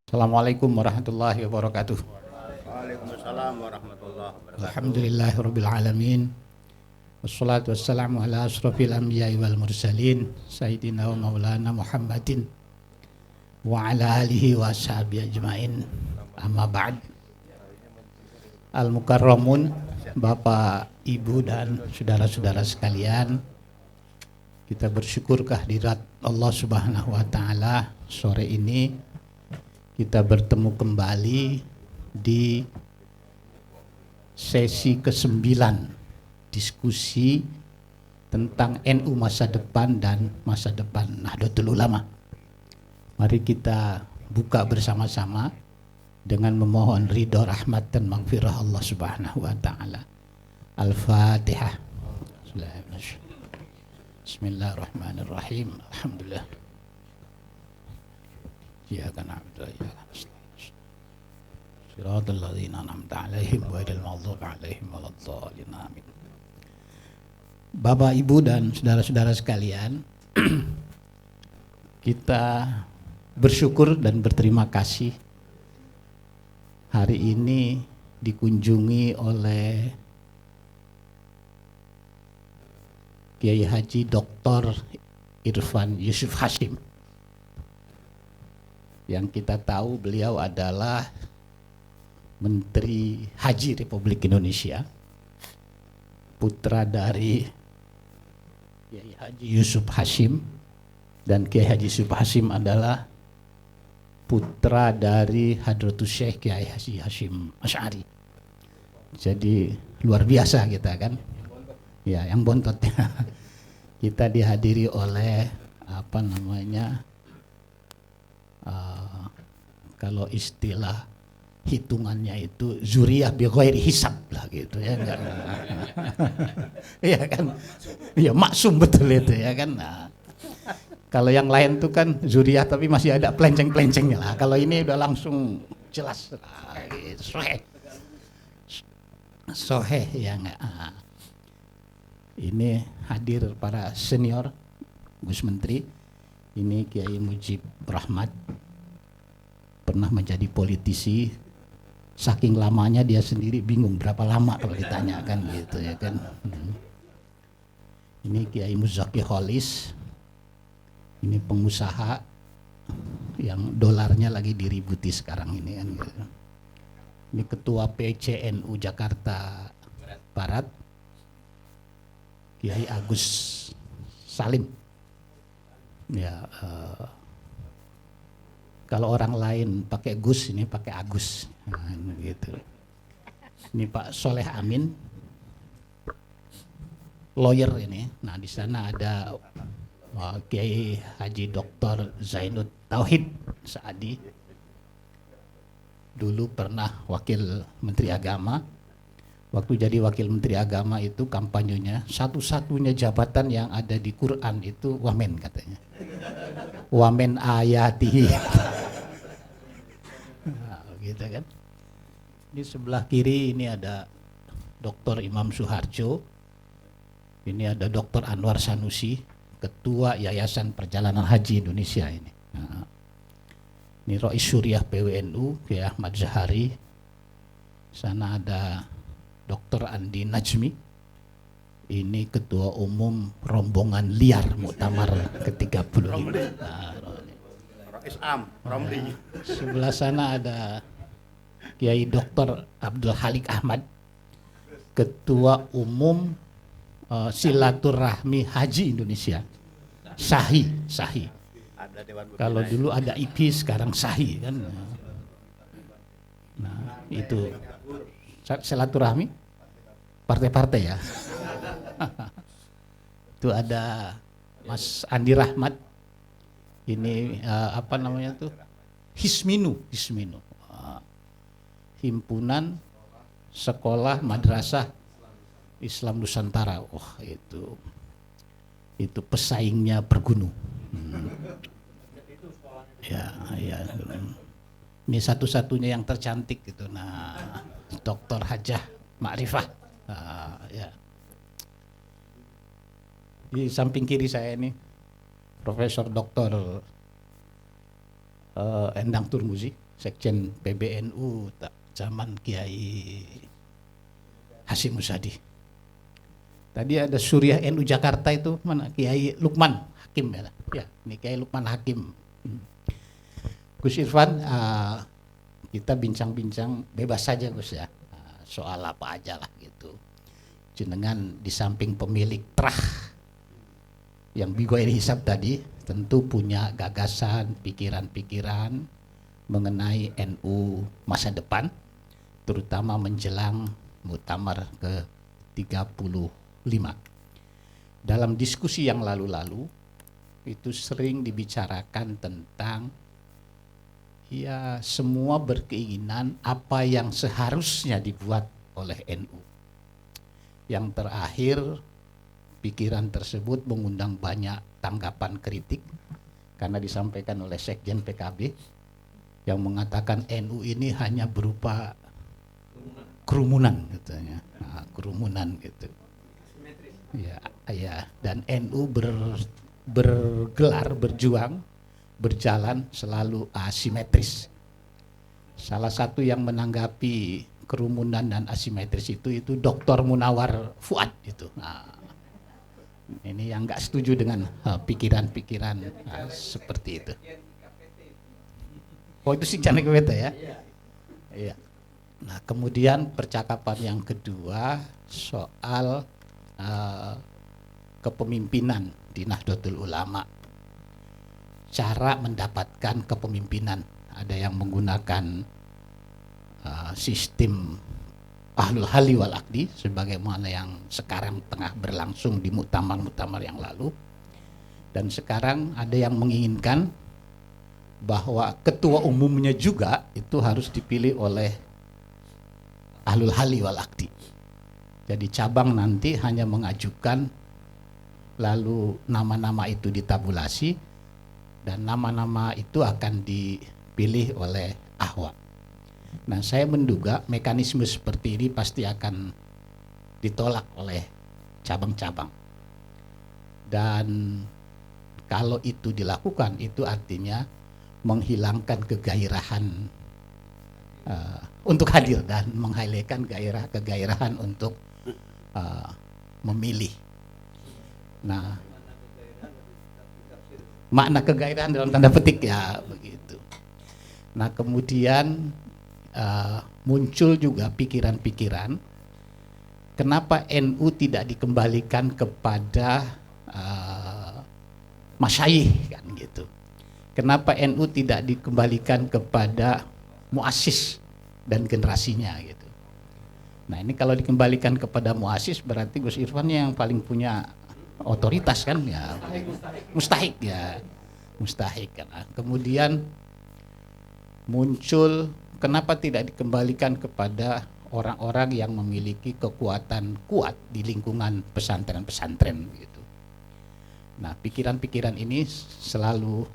Assalamualaikum warahmatullahi wabarakatuh. Waalaikumsalam warahmatullahi wabarakatuh. Alhamdulillahirabbil alamin. Wassalatu wassalamu ala asrofil anbiya'i wal mursalin sayyidina wa maulana Muhammadin wa ala alihi wa ashabihi ajmain. Amma ba'd. Al-mukarramun, Bapak, Ibu dan saudara-saudara sekalian, kita bersyukur kehadirat Allah Subhanahu wa taala. Sore ini kita bertemu kembali di sesi ke-9 diskusi tentang NU masa depan dan masa depan Nahdlatul Ulama. Mari kita buka bersama-sama dengan memohon ridho, rahmat dan maghfirah Allah Subhanahu wa taala. Al-Fatihah. Bismillahirrahmanirrahim. Alhamdulillah. Iyyaka na'budu wa iyyaka nasta'in. Shiratal ladzina an'amta 'alaihim ghairil maghdubi 'alaihim waladdallin. Amin. Bapak, Ibu dan saudara-saudara sekalian, kita bersyukur dan berterima kasih hari ini dikunjungi oleh Kiai Haji Dr. Irfan Yusuf Hashim. Yang kita tahu beliau adalah Menteri Haji Republik Indonesia, putra dari Kiai Haji Yusuf Hashim, dan Kiai Haji Yusuf Hashim adalah putra dari Hadratus Syekh Kiai Haji Hashim Asy'ari. Jadi luar biasa kita kan, ya, yang bontot. Kita dihadiri oleh kalau istilah hitungannya itu zuriyah bi ghairi hisab lah gitu ya, enggak. Iya kan? Ya maksum betul itu ya kan. Nah, kalau yang lain tuh kan zuriyah tapi masih ada pelenceng-pelencengnya lah. Kalau ini udah langsung jelas gitu. Soheh ya enggak. Ini hadir para senior Gus Menteri. Ini Kiai Mujib Rahmat, pernah menjadi politisi, saking lamanya dia sendiri bingung berapa lama kalau ditanyakan gitu ya kan. Ini Kiai Muzaki Kholis, ini pengusaha yang dolarnya lagi diributi sekarang ini kan gitu. Ini Ketua PCNU Jakarta Barat, Kiai Agus Salim. Ya, kalau orang lain pakai Gus, ini pakai Agus, nah, gitu. Ini Pak Soleh Amin, lawyer ini. Nah, di sana ada Kiai Haji Dr. Zainud Tauhid Saadi, dulu pernah Wakil Menteri Agama. Waktu jadi Wakil Menteri Agama itu kampanyenya satu-satunya jabatan yang ada di Quran itu wamen katanya. Wamen ayatihi. Nah, gitu kan. Di sebelah kiri ini ada Dr. Imam Suharjo. Ini ada Dr. Anwar Sanusi, Ketua Yayasan Perjalanan Haji Indonesia ini. Nah, ini Rais Syuriah PWNU, Kiai Ahmad Zahari. Sana ada Dr. Andi Najmi, ini Ketua Umum Rombongan Liar Muktamar ke-35. Nah, Rais Am, Romli. sebelah sana ada Kiai Dr. Abdul Halik Ahmad, Ketua Umum Silaturahmi Haji Indonesia. Sahi. Ada Dewan Pembina. Kalau dulu ada IP, sekarang Sahi kan. Nah, itu silaturahmi partai-partai ya. Itu ada Mas Andi Rahmat. Ini Hisminu. Himpunan Sekolah Madrasah Islam Nusantara. Wah, itu pesaingnya Pergunu. Ya. Ini satu-satunya yang tercantik gitu. Nah, Dr. Hajah Ma'rifah. Ya. Di samping kiri saya ini Profesor Dr. Endang Turmuzi, Sekjen PBNU zaman Kiai Hasyim Musadi. Tadi ada Suriah NU Jakarta itu mana, Kiai Lukman Hakim ya. Ya, ini Kiai Lukman Hakim. Gus Irfan, kita bincang-bincang bebas saja Gus ya, soal apa aja lah gitu. Jenengan di samping pemilik Trah yang Bigoiri Hisab tadi, tentu punya gagasan, pikiran-pikiran mengenai NU masa depan, terutama menjelang Muktamar ke-35. Dalam diskusi yang lalu-lalu, itu sering dibicarakan tentang ya semua berkeinginan apa yang seharusnya dibuat oleh NU. Yang terakhir, pikiran tersebut mengundang banyak tanggapan kritik karena disampaikan oleh Sekjen PKB yang mengatakan NU ini hanya berupa kerumunan katanya. Nah, kerumunan gitu. Ya, dan NU bergelar, berjuang, berjalan selalu asimetris. Salah satu yang menanggapi kerumunan dan asimetris itu Dr. Munawar Fuad itu. Nah, ini yang nggak setuju dengan pikiran-pikiran seperti itu. Oh, itu sih jangan kita ya. Iya. Nah, kemudian percakapan yang kedua soal kepemimpinan di Nahdlatul Ulama. Cara mendapatkan kepemimpinan, ada yang menggunakan sistem Ahlul Halli wal Aqdi sebagaimana yang sekarang tengah berlangsung di muktamar-muktamar yang lalu, dan sekarang ada yang menginginkan bahwa ketua umumnya juga itu harus dipilih oleh Ahlul Halli wal Aqdi. Jadi cabang nanti hanya mengajukan, lalu nama-nama itu ditabulasi dan nama-nama itu akan dipilih oleh Ahwa. Nah, saya menduga mekanisme seperti ini pasti akan ditolak oleh cabang-cabang. Dan kalau itu dilakukan, itu artinya menghilangkan kegairahan untuk hadir dan menghilangkan kegairahan untuk memilih. Nah, makna kegairahan dalam tanda petik ya begitu. Nah, kemudian muncul juga pikiran-pikiran kenapa NU tidak dikembalikan kepada masyayikh kan gitu. Kenapa NU tidak dikembalikan kepada muassis dan generasinya gitu. Nah, ini kalau dikembalikan kepada muassis berarti Gus Irfan yang paling punya otoritas kan ya. Mustahik ya. Mustahik kan. Kemudian muncul kenapa tidak dikembalikan kepada orang-orang yang memiliki kekuatan kuat di lingkungan pesantren-pesantren gitu. Nah, pikiran-pikiran ini selalu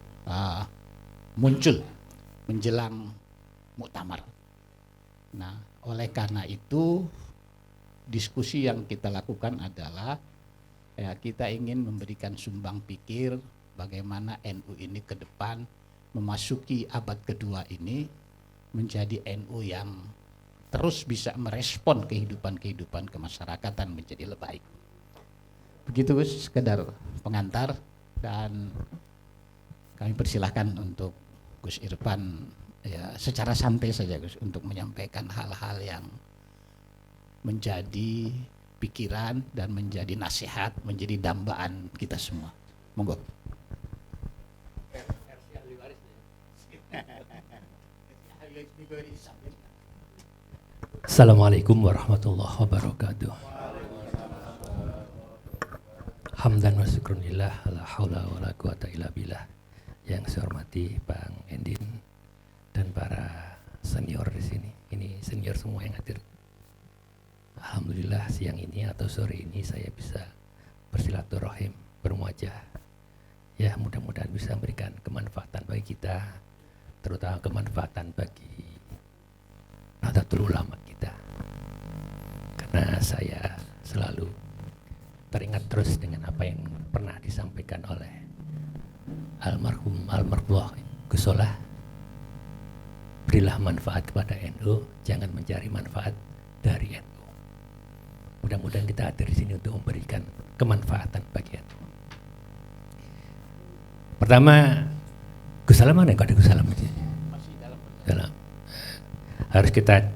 muncul menjelang muktamar. Nah, oleh karena itu diskusi yang kita lakukan adalah ya, kita ingin memberikan sumbang pikir bagaimana NU ini ke depan memasuki abad kedua ini menjadi NU yang terus bisa merespon kehidupan kemasyarakatan menjadi lebih baik. Begitu Gus, sekedar pengantar, dan kami persilahkan untuk Gus Irfan ya secara santai saja Gus untuk menyampaikan hal-hal yang menjadi pikiran dan menjadi nasihat, menjadi dambaan kita semua. Monggo. Assalamualaikum warahmatullahi wabarakatuh. Hamdan wa syukrunillah, la haula wa la quwata illa billah. Yang saya hormati Bang Endin dan para senior di sini. Ini senior semua yang hadir. Alhamdulillah siang ini atau sore ini saya bisa bersilaturahim, bermuajah. Ya, mudah-mudahan bisa memberikan kemanfaatan bagi kita, terutama kemanfaatan bagi Nahdlatul Ulama kita. Karena saya selalu teringat terus dengan apa yang pernah disampaikan oleh almarhum almarhum Gus Solah. berilah manfaat kepada NU, jangan mencari manfaat dari NU. Mudah-mudahan kita hadir di sini untuk memberikan kemanfaatan bagi NU. Pertama, Gus Salam mana? Kok ada Gus Salam di sini? Dalam. Harus kita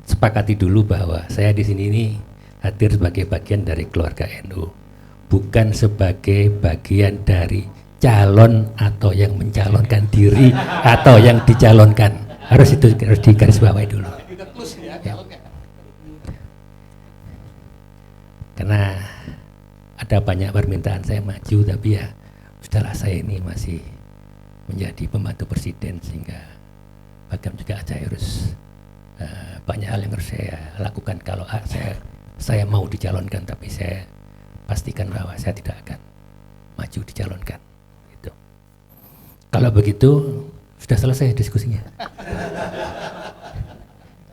sepakati dulu bahwa saya di sini ini hadir sebagai bagian dari keluarga NU, bukan sebagai bagian dari calon atau yang mencalonkan diri atau yang dicalonkan. Harus digarisbawahi dulu. Ya. Karena ada banyak permintaan saya maju, tapi ya sudahlah, saya ini masih menjadi pembantu presiden, sehingga bahkan juga saya harus banyak hal yang harus saya lakukan kalau saya mau dicalonkan, tapi saya pastikan bahwa saya tidak akan maju dicalonkan. Gitu. Kalau begitu sudah selesai diskusinya.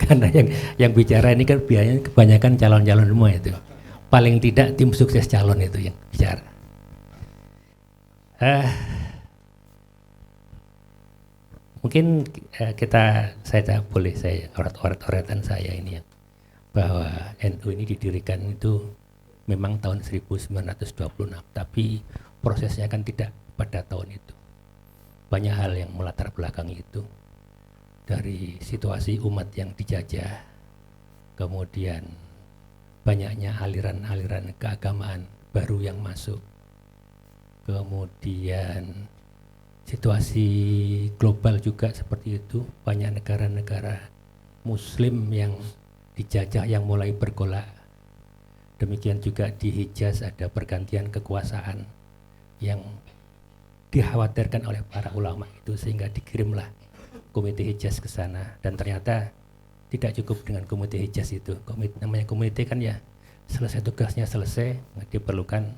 Karena yang bicara ini kan biasanya kebanyakan calon-calon semua itu. Paling tidak tim sukses calon itu yang bicara. Mungkin saya boleh orat-oratan saya ini ya, bahwa NU ini didirikan itu memang tahun 1926, tapi prosesnya kan tidak pada tahun itu. Banyak hal yang melatar belakangi itu, dari situasi umat yang dijajah, kemudian banyaknya aliran-aliran keagamaan baru yang masuk, kemudian situasi global juga seperti itu, banyak negara-negara muslim yang dijajah yang mulai bergolak. Demikian juga di Hijaz ada pergantian kekuasaan yang dikhawatirkan oleh para ulama itu, sehingga dikirimlah komite Hijaz ke sana, dan ternyata tidak cukup dengan komite Hijaz itu. Namanya komite kan ya, selesai tugasnya selesai, diperlukan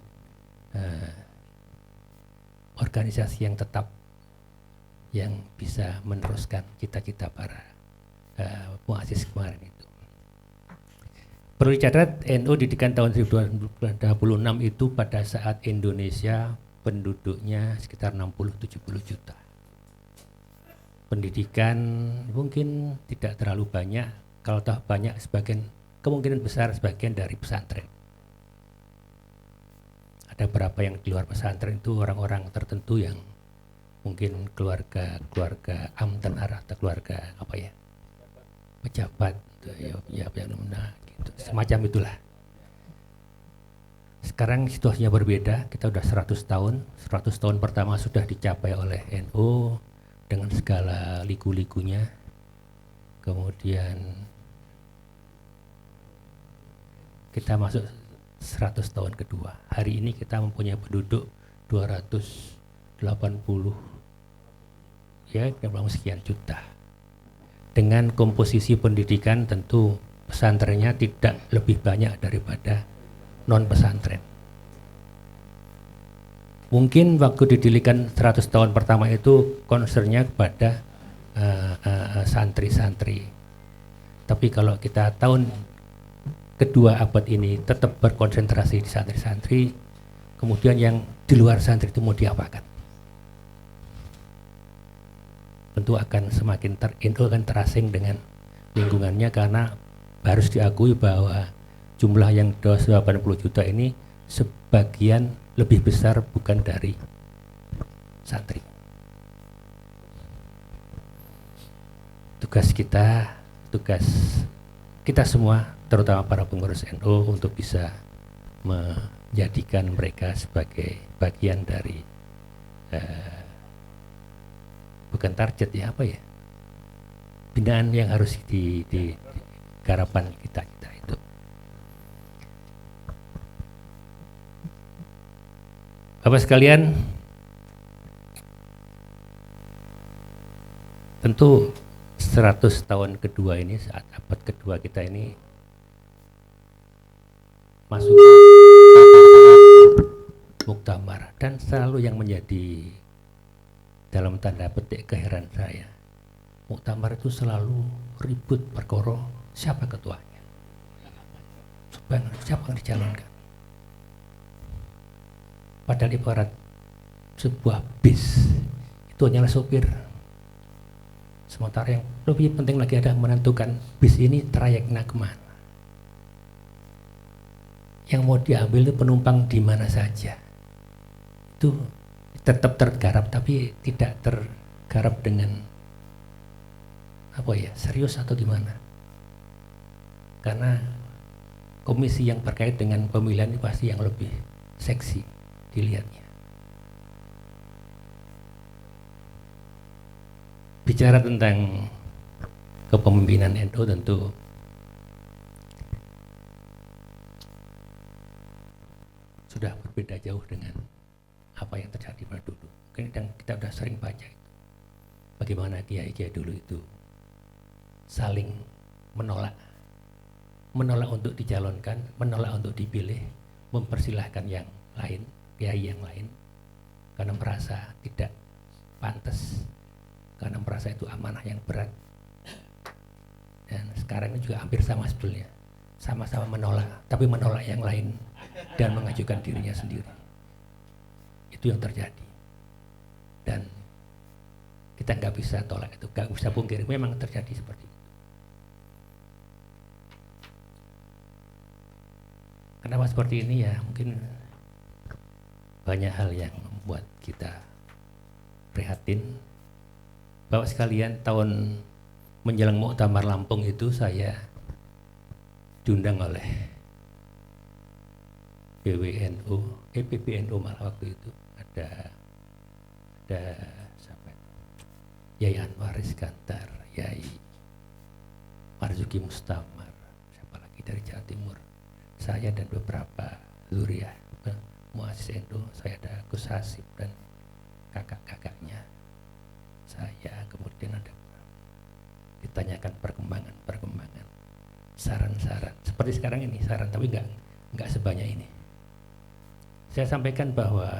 organisasi yang tetap, yang bisa meneruskan cita-cita para muassis kemarin itu. Perlu dicatat, NU didirikan tahun 1926 itu pada saat Indonesia penduduknya sekitar 60-70 juta. Pendidikan mungkin tidak terlalu banyak, kalau toh banyak sebagian, kemungkinan besar sebagian dari pesantren. Ada berapa yang di luar pesantren itu orang-orang tertentu yang mungkin keluarga amtenar atau keluarga apa ya, pejabat ya yang gitu, semacam itulah. Sekarang situasinya berbeda, kita udah 100 tahun pertama sudah dicapai oleh NU dengan segala liku-likunya. Kemudian kita masuk 100 tahun kedua. Hari ini kita mempunyai penduduk 280 ya, sekian juta. Dengan komposisi pendidikan tentu pesantrennya tidak lebih banyak daripada non pesantren. Mungkin waktu didirikan 100 tahun pertama itu concernnya kepada santri-santri. Tapi kalau kita tahun kedua abad ini tetap berkonsentrasi di santri-santri, kemudian yang di luar santri itu mau diapakan? Tentu akan semakin NU akan terasing dengan lingkungannya, karena harus diakui bahwa jumlah yang 280 juta ini sebagian lebih besar bukan dari santri. Tugas kita semua, terutama para pengurus NU, untuk bisa menjadikan mereka sebagai bagian dari bukan target ya, apa ya, binaan yang harus di garapan kita itu. Bapak sekalian, tentu 100 tahun kedua ini, saat abad kedua kita ini masuk muktamar, dan selalu yang menjadi dalam tanda petik keheranan saya, muktamar itu selalu ribut perkara siapa ketuanya, siapa yang dicalonkan. Padahal ibarat sebuah bis itu hanyalah sopir. Sementara yang lebih penting lagi adalah menentukan bis ini trayeknya kemana. Yang mau diambil itu penumpang di mana saja. Itu tetap tergarap, tapi tidak tergarap dengan serius atau gimana. Karena komisi yang terkait dengan pemilihan ini pasti yang lebih seksi dilihatnya. Bicara tentang kepemimpinan NU tentu sudah berbeda jauh dengan apa yang terjadi pada dulu. Mungkin kita sudah sering baca itu. Bagaimana kiai-kiai dulu itu saling menolak untuk dicalonkan, menolak untuk dipilih, mempersilahkan yang lain, kiai yang lain, karena merasa tidak pantas, karena merasa itu amanah yang berat. Dan sekarang ini juga hampir sama sebetulnya, sama-sama menolak, tapi menolak yang lain dan mengajukan dirinya sendiri. Itu yang terjadi. Dan kita nggak bisa tolak itu, nggak bisa pungkiri, memang terjadi seperti itu. Kenapa seperti ini ya? Mungkin banyak hal yang membuat kita prihatin. Bapak sekalian, tahun menjelang Muktamar Lampung itu saya diundang oleh PBNU malah waktu itu ada siapa? Yai Anwar Iskandar, Yai Marzuki Mustamar, siapa lagi dari Jawa Timur. Saya dan beberapa zuriyah muassis NU, saya ada Gus Hasib dan kakak-kakaknya. Saya kemudian ada ditanyakan perkembangan, saran-saran. Seperti sekarang ini saran, tapi enggak sebanyak ini. Saya sampaikan bahwa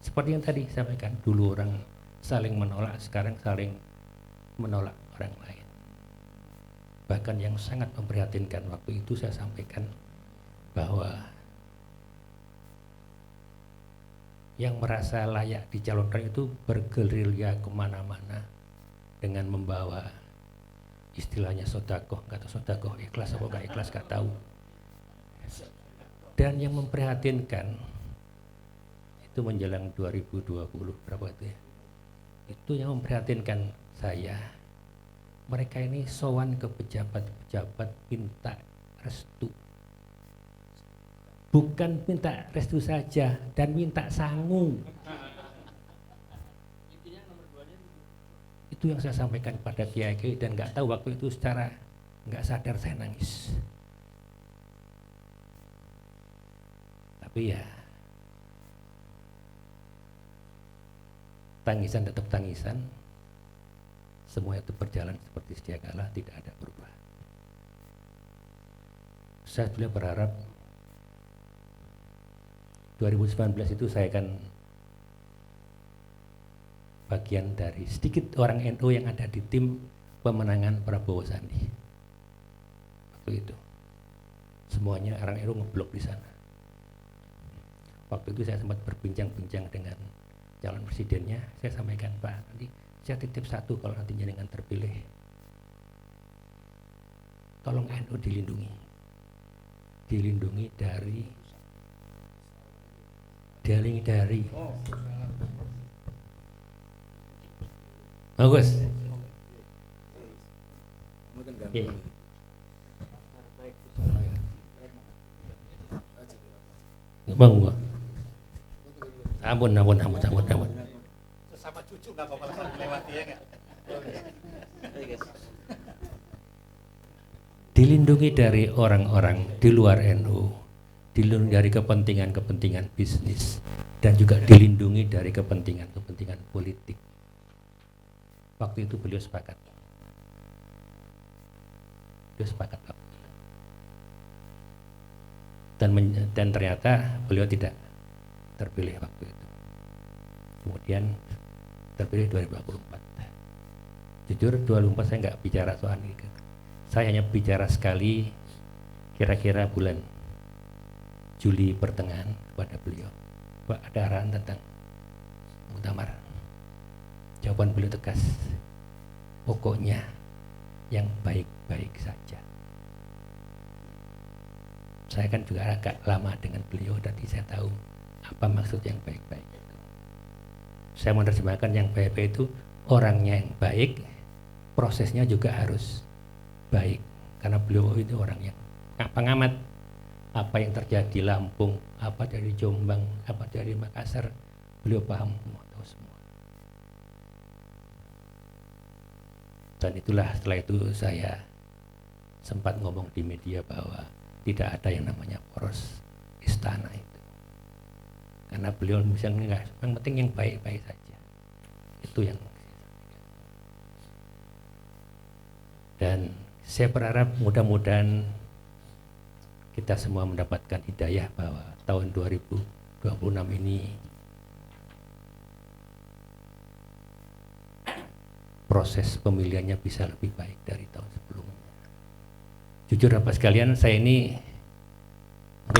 seperti yang tadi saya sampaikan, dulu orang saling menolak, sekarang saling menolak orang lain. Bahkan yang sangat memprihatinkan waktu itu saya sampaikan bahwa yang merasa layak dicalonkan itu bergerilya kemana-mana dengan membawa istilahnya sodakoh, nggak tahu sodakoh ikhlas atau nggak ikhlas nggak tahu. Dan yang memprihatinkan itu menjelang 2020 berapa itu ya? Itu yang memprihatinkan saya. Mereka ini sowan ke pejabat-pejabat minta restu. Bukan minta restu saja, dan minta sangu. Itu yang saya sampaikan pada kiai dan nggak tahu waktu itu secara nggak sadar saya nangis. Tapi ya tangisan tetap tangisan. Semua itu berjalan seperti sedia kala, tidak ada perubahan. Saya beliau berharap 2019 itu saya akan bagian dari sedikit orang NU yang ada di tim pemenangan Prabowo Sandi. Waktu itu semuanya orang NU ngeblok di sana. Waktu itu saya sempat berbincang-bincang dengan calon presidennya. Saya sampaikan, Pak, nanti saya titip satu, kalau nanti jenengan terpilih, tolong NU dilindungi dari bagus. Yeah. Bang, ampun. Sesama cucu nggak apa-apa langsung dilewati ya nggak? Dilindungi dari orang-orang di luar NU, dilindungi dari kepentingan bisnis, dan juga dilindungi dari kepentingan politik. Waktu itu beliau sepakat. Dan ternyata beliau tidak terpilih waktu itu. Kemudian terpilih 2024. Jujur 2024 saya nggak bicara soal ini. Saya hanya bicara sekali kira-kira bulan Juli pertengahan kepada beliau. Pak, ada arahan tentang muktamar. Jawaban beliau tegas. pokoknya yang baik-baik saja. Saya kan juga agak lama dengan beliau, jadi saya tahu apa maksud yang baik-baik itu. Saya menerjemahkan yang baik-baik itu orangnya yang baik, prosesnya juga harus baik. Karena beliau itu orang yang pengamat. Apa yang terjadi di Lampung, apa dari Jombang, apa dari Makassar, beliau paham tahu semua. Dan itulah setelah itu saya sempat ngomong di media bahwa tidak ada yang namanya poros istana itu. Karena beliau misalnya yang penting yang baik-baik saja. Itu yang. Dan saya berharap mudah-mudahan kita semua mendapatkan hidayah bahwa tahun 2026 ini proses pemilihannya bisa lebih baik dari tahun sebelumnya. Jujur Bapak sekalian, saya ini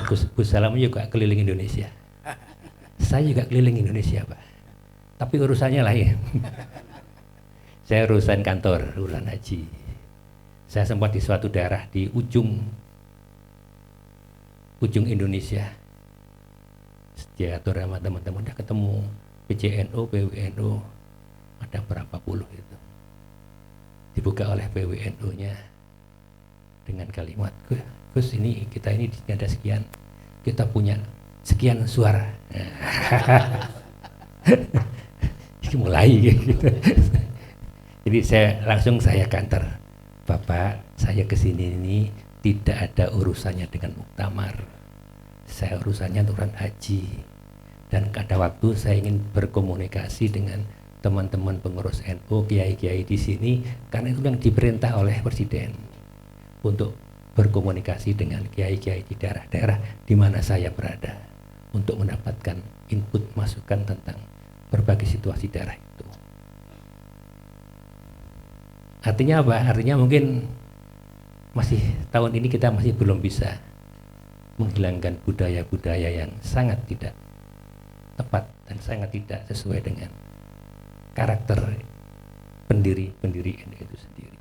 Gus Salam juga keliling Indonesia. Saya juga keliling Indonesia, Pak. Tapi urusannya lain. Saya urusan kantor, urusan haji. Saya sempat di suatu daerah di ujung Indonesia. Dia atur sama teman-teman, udah ketemu PCNO, PWNO, ada berapa puluh itu. Dibuka oleh PWNO-nya dengan kalimat, Gus ini kita ini ada sekian, kita punya sekian suara. Mulai gitu. Jadi saya kantor, Bapak, saya kesini ini tidak ada urusannya dengan muktamar. Saya urusannya urusan haji. Dan pada waktu saya ingin berkomunikasi dengan teman-teman pengurus NU, kiai-kiai di sini, karena itu yang diperintah oleh Presiden untuk berkomunikasi dengan kiai-kiai di daerah-daerah di mana saya berada untuk mendapatkan input masukan tentang berbagai situasi daerah itu. Artinya apa? Artinya mungkin masih tahun ini kita masih belum bisa menghilangkan budaya-budaya yang sangat tidak tepat dan sangat tidak sesuai dengan karakter pendiri NU itu sendiri.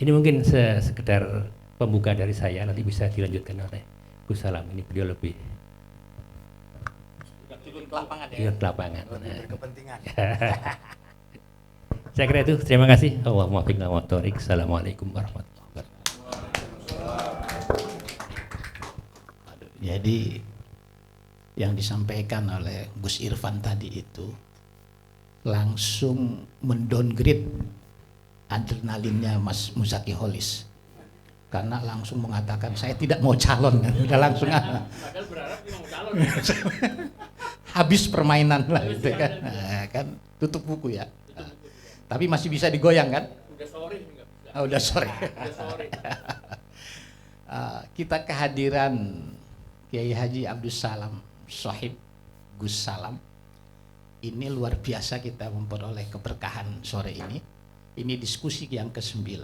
Ini mungkin sekedar pembuka dari saya, nanti bisa dilanjutkan oleh Gus Salam. Ini beliau lebih turun ke lapangan ya. turun ke lapangan. Lebih berkepentingan. Saya kira itu. Terima kasih. Assalamualaikum warahmatullahi wabarakatuh. Jadi yang disampaikan oleh Gus Irfan tadi itu langsung mendowngrade adrenalinnya Mas Muzaki Holis, karena langsung mengatakan saya tidak mau calon. Udah langsung Padahal berharap dia mau calon. habis permainan lah gitu kan. Nah, kan tutup buku ya. Tapi masih bisa digoyang kan? Udah sore enggak bisa. Oh, udah sore. Udah sore. Kita kehadiran Kiai Haji Abdus Salam Sohib Gus Salam ini luar biasa, kita memperoleh keberkahan sore ini. Ini diskusi yang ke-9,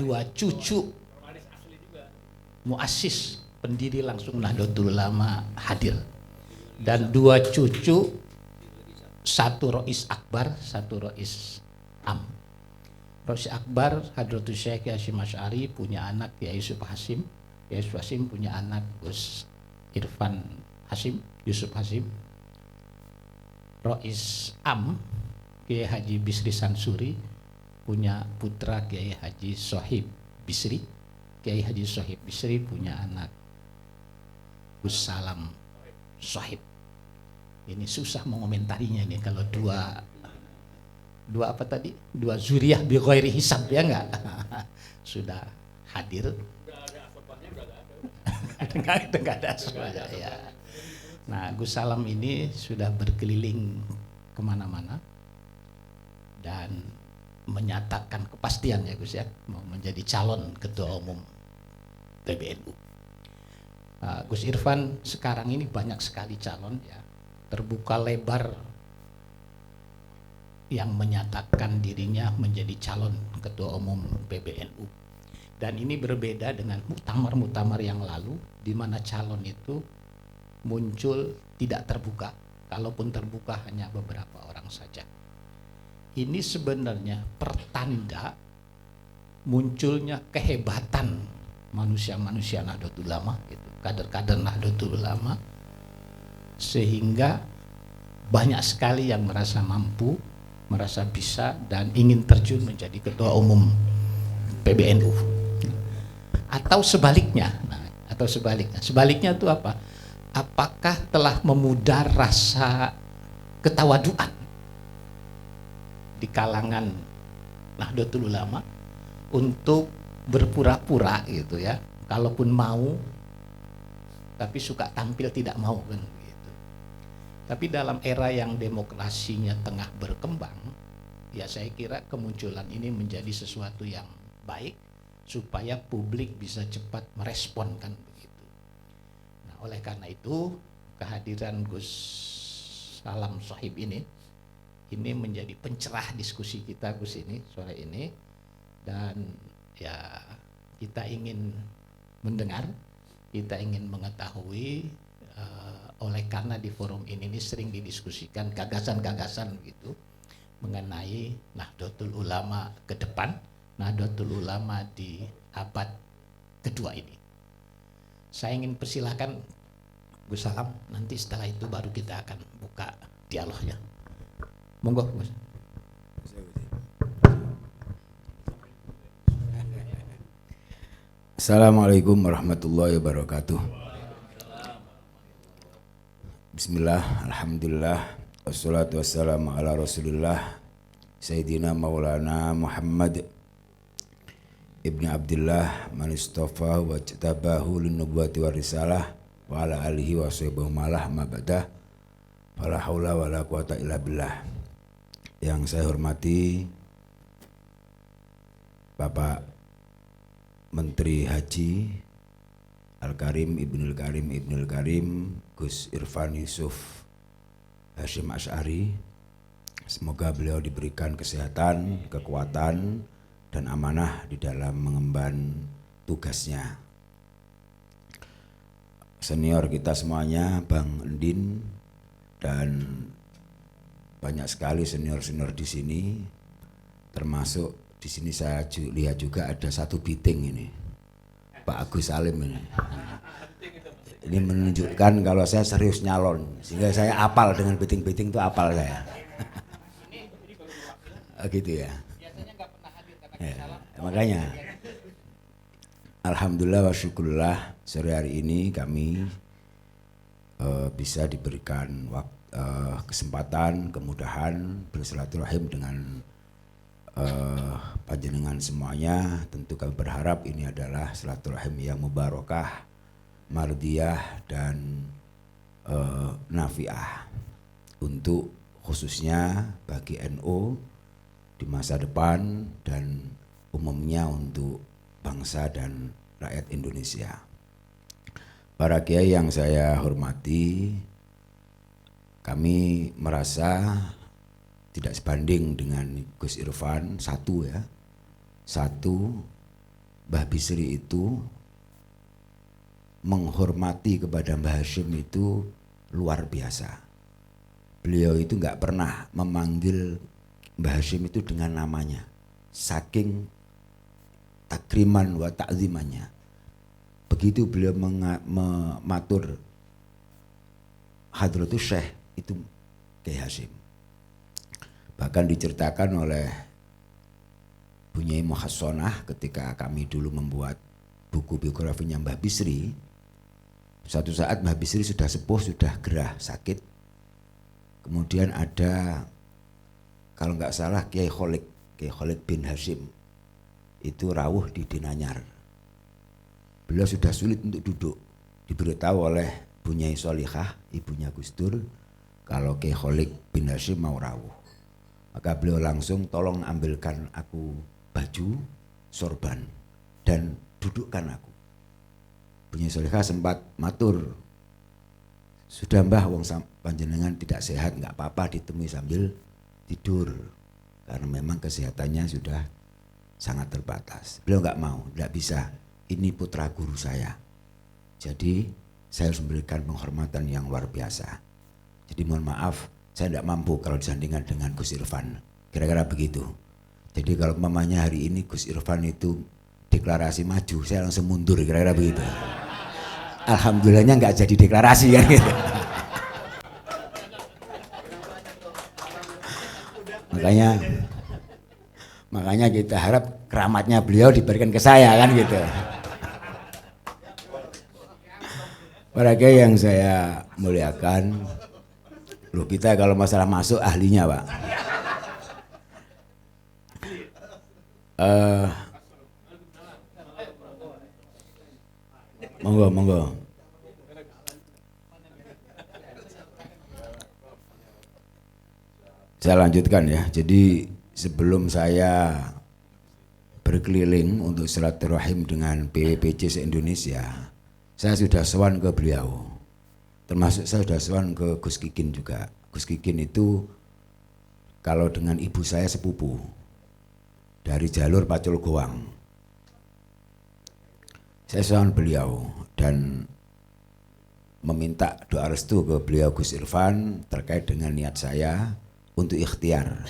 dua cucu muassis pendiri langsung Nahdlatul Ulama hadir, dan dua cucu, satu Rois Akbar, satu Rois Am. Rois Akbar Hadratus Syekh Hasyim Asy'ari punya anak Kiai Yusuf Hasyim. Kiai Yusuf Hasyim punya anak Gus Irfan Hasyim, Yusuf Hasyim. Rois Am Kiai Haji Bisri Sansuri punya putra Kiai Haji Sohib Bisri. Kiai Haji Sohib Bisri punya anak Gus Salam Sohib. Ini susah mengomentarinya nih kalau dua apa tadi? Dua zuriyah bi ghairi hisab, ya enggak? Sudah hadir. Enggak ada asbabnya ya. Nah, Gus Salam ini sudah berkeliling kemana-mana dan menyatakan kepastian ya Gus ya, mau menjadi calon ketua umum PBNU. Gus Irfan sekarang ini banyak sekali calon ya, terbuka lebar yang menyatakan dirinya menjadi calon ketua umum PBNU. Dan ini berbeda dengan muktamar-muktamar yang lalu di mana calon itu muncul tidak terbuka, kalaupun terbuka hanya beberapa orang saja. ini sebenarnya pertanda munculnya kehebatan manusia-manusia Nahdlatul Ulama, gitu, kader-kader Nahdlatul Ulama, sehingga banyak sekali yang merasa mampu, merasa bisa, dan ingin terjun menjadi ketua umum PBNU. Atau sebaliknya, sebaliknya itu apa? Apakah telah memudar rasa ketawaduan di kalangan Nahdlatul Ulama untuk berpura-pura gitu ya, kalaupun mau tapi suka tampil tidak mau kan gitu. Tapi dalam era yang demokrasinya tengah berkembang, ya saya kira kemunculan ini menjadi sesuatu yang baik supaya publik bisa cepat merespon kan begitu. Nah, oleh karena itu kehadiran Gus Salam Shahib ini menjadi pencerah diskusi kita Gus ini sore ini, dan ya kita ingin mendengar, kita ingin mengetahui, oleh karena di forum ini sering didiskusikan gagasan-gagasan gitu mengenai Nahdlatul Ulama ke depan, Nahdlatul Ulama di abad kedua ini. Saya ingin persilahkan Gus Salam, nanti setelah itu baru kita akan buka dialognya. Monggo Gus. Assalamualaikum warahmatullahi wabarakatuh. Bismillah, alhamdulillah, wassalatu wassalamu ala rasulillah Sayyidina Maulana Muhammad Ibni Abdillah man istafa wa jtabahu linnubuwati wa risalah wa ala alihi wa sahbihi malah mabadah wala haula wala quwata illa billah. Yang saya hormati Bapak Menteri Haji Al-Karim Ibnul Karim Gus Irfan Yusuf Hashim Asy'ari, semoga beliau diberikan kesehatan, kekuatan, dan amanah di dalam mengemban tugasnya. Senior kita semuanya, Bang Endin, dan banyak sekali senior-senior di sini, termasuk di sini saya lihat juga ada satu biting ini, Pak Agus Salim ini. Ini menunjukkan kalau saya serius nyalon, sehingga saya apal dengan biting-biting itu apal saya. Gitu ya. Makanya alhamdulillah wa syukurlah sore hari ini kami bisa diberikan kesempatan, kemudahan bersilaturahim dengan panjenengan semuanya. Tentu kami berharap ini adalah silaturahim yang mubarakah, mardiyah, dan nafiah untuk khususnya bagi NU di masa depan dan umumnya untuk bangsa dan rakyat Indonesia. Para kiai yang saya hormati, kami merasa tidak sebanding dengan Gus Irfan. Satu, Mbah Bisri itu menghormati kepada Mbah Hashim itu luar biasa. Beliau itu nggak pernah memanggil Mbah Hashim itu dengan namanya, saking takriman wa ta'zimannya. Begitu beliau mematur Hadratus Syekh itu Kiai Hashim. Bahkan diceritakan oleh Bunyai Muhassonah ketika kami dulu membuat buku biografinya Mbah Bisri. Suatu saat Mbah Bisri sudah sepuh, sudah gerah, sakit. Kemudian ada, kalau nggak salah, Kiai Khalid bin Hashim, itu rawuh di Dinanyar. Beliau sudah sulit untuk duduk. Diberitahu oleh Bunyai Solihah, ibunya Gus Dur, kalau Kiai Khalid bin Hashim mau rawuh. Maka beliau langsung, tolong ambilkan aku baju, sorban, dan dudukkan aku. Bunyai Solihah sempat matur, sudah Mbah, wong panjenengan tidak sehat, nggak apa-apa ditemui sambil tidur, karena memang kesehatannya sudah sangat terbatas. Beliau nggak mau, nggak bisa, ini putra guru saya, jadi saya harus memberikan penghormatan yang luar biasa. Jadi mohon maaf, saya tidak mampu kalau disandingkan dengan Gus Irfan. Kira-kira begitu. Jadi kalau mamanya hari ini Gus Irfan itu deklarasi maju, saya langsung mundur, kira-kira begitu. Alhamdulillahnya nggak jadi deklarasi kan gitu. Makanya kita harap keramatnya beliau diberikan ke saya kan gitu. Para kiai yang saya muliakan, loh kita kalau masalah masuk ahlinya Pak. Monggo. Saya lanjutkan ya. Jadi sebelum saya berkeliling untuk silaturahim dengan PWPC se-Indonesia, saya sudah sowan ke beliau. Termasuk saya sudah sowan ke Gus Kikin juga. Gus Kikin itu kalau dengan ibu saya sepupu dari jalur Pacul Goang. Saya sowan beliau dan meminta doa restu ke beliau Gus Irfan terkait dengan niat saya untuk ikhtiar.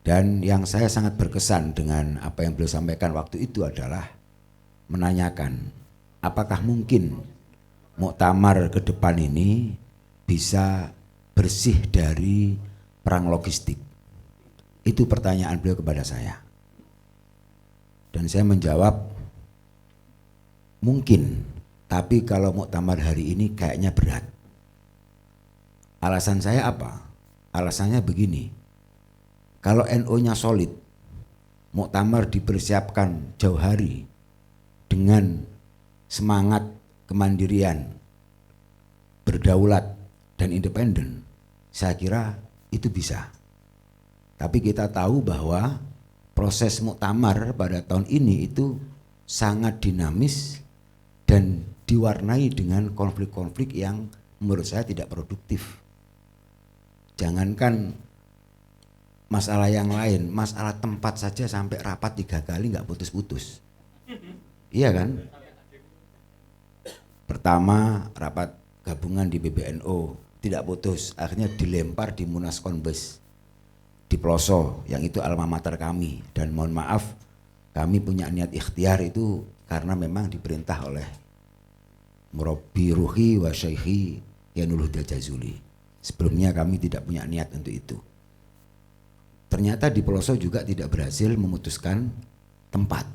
Dan yang saya sangat berkesan dengan apa yang beliau sampaikan waktu itu adalah menanyakan apakah mungkin muktamar ke depan ini bisa bersih dari perang logistik. Itu pertanyaan beliau kepada saya. Dan saya menjawab mungkin, tapi kalau muktamar hari ini kayaknya berat. Alasan saya apa? Alasannya begini, kalau NU-nya solid, muktamar dipersiapkan jauh hari dengan semangat kemandirian, berdaulat dan independen, saya kira itu bisa. Tapi kita tahu bahwa proses muktamar pada tahun ini itu sangat dinamis dan diwarnai dengan konflik-konflik yang menurut saya tidak produktif. Jangankan masalah yang lain, masalah tempat saja sampai rapat 3 kali nggak putus-putus. Iya kan? Pertama rapat gabungan di PBNU tidak putus, akhirnya dilempar di Munas Konbes di Ploso, yang itu alma mater kami. Dan mohon maaf, kami punya niat ikhtiar itu karena memang diperintah oleh Murabbi Ruhi wa Syekhi Yanul Huda Jazuli. Sebelumnya kami tidak punya niat untuk itu. Ternyata di Peloso juga tidak berhasil memutuskan tempat.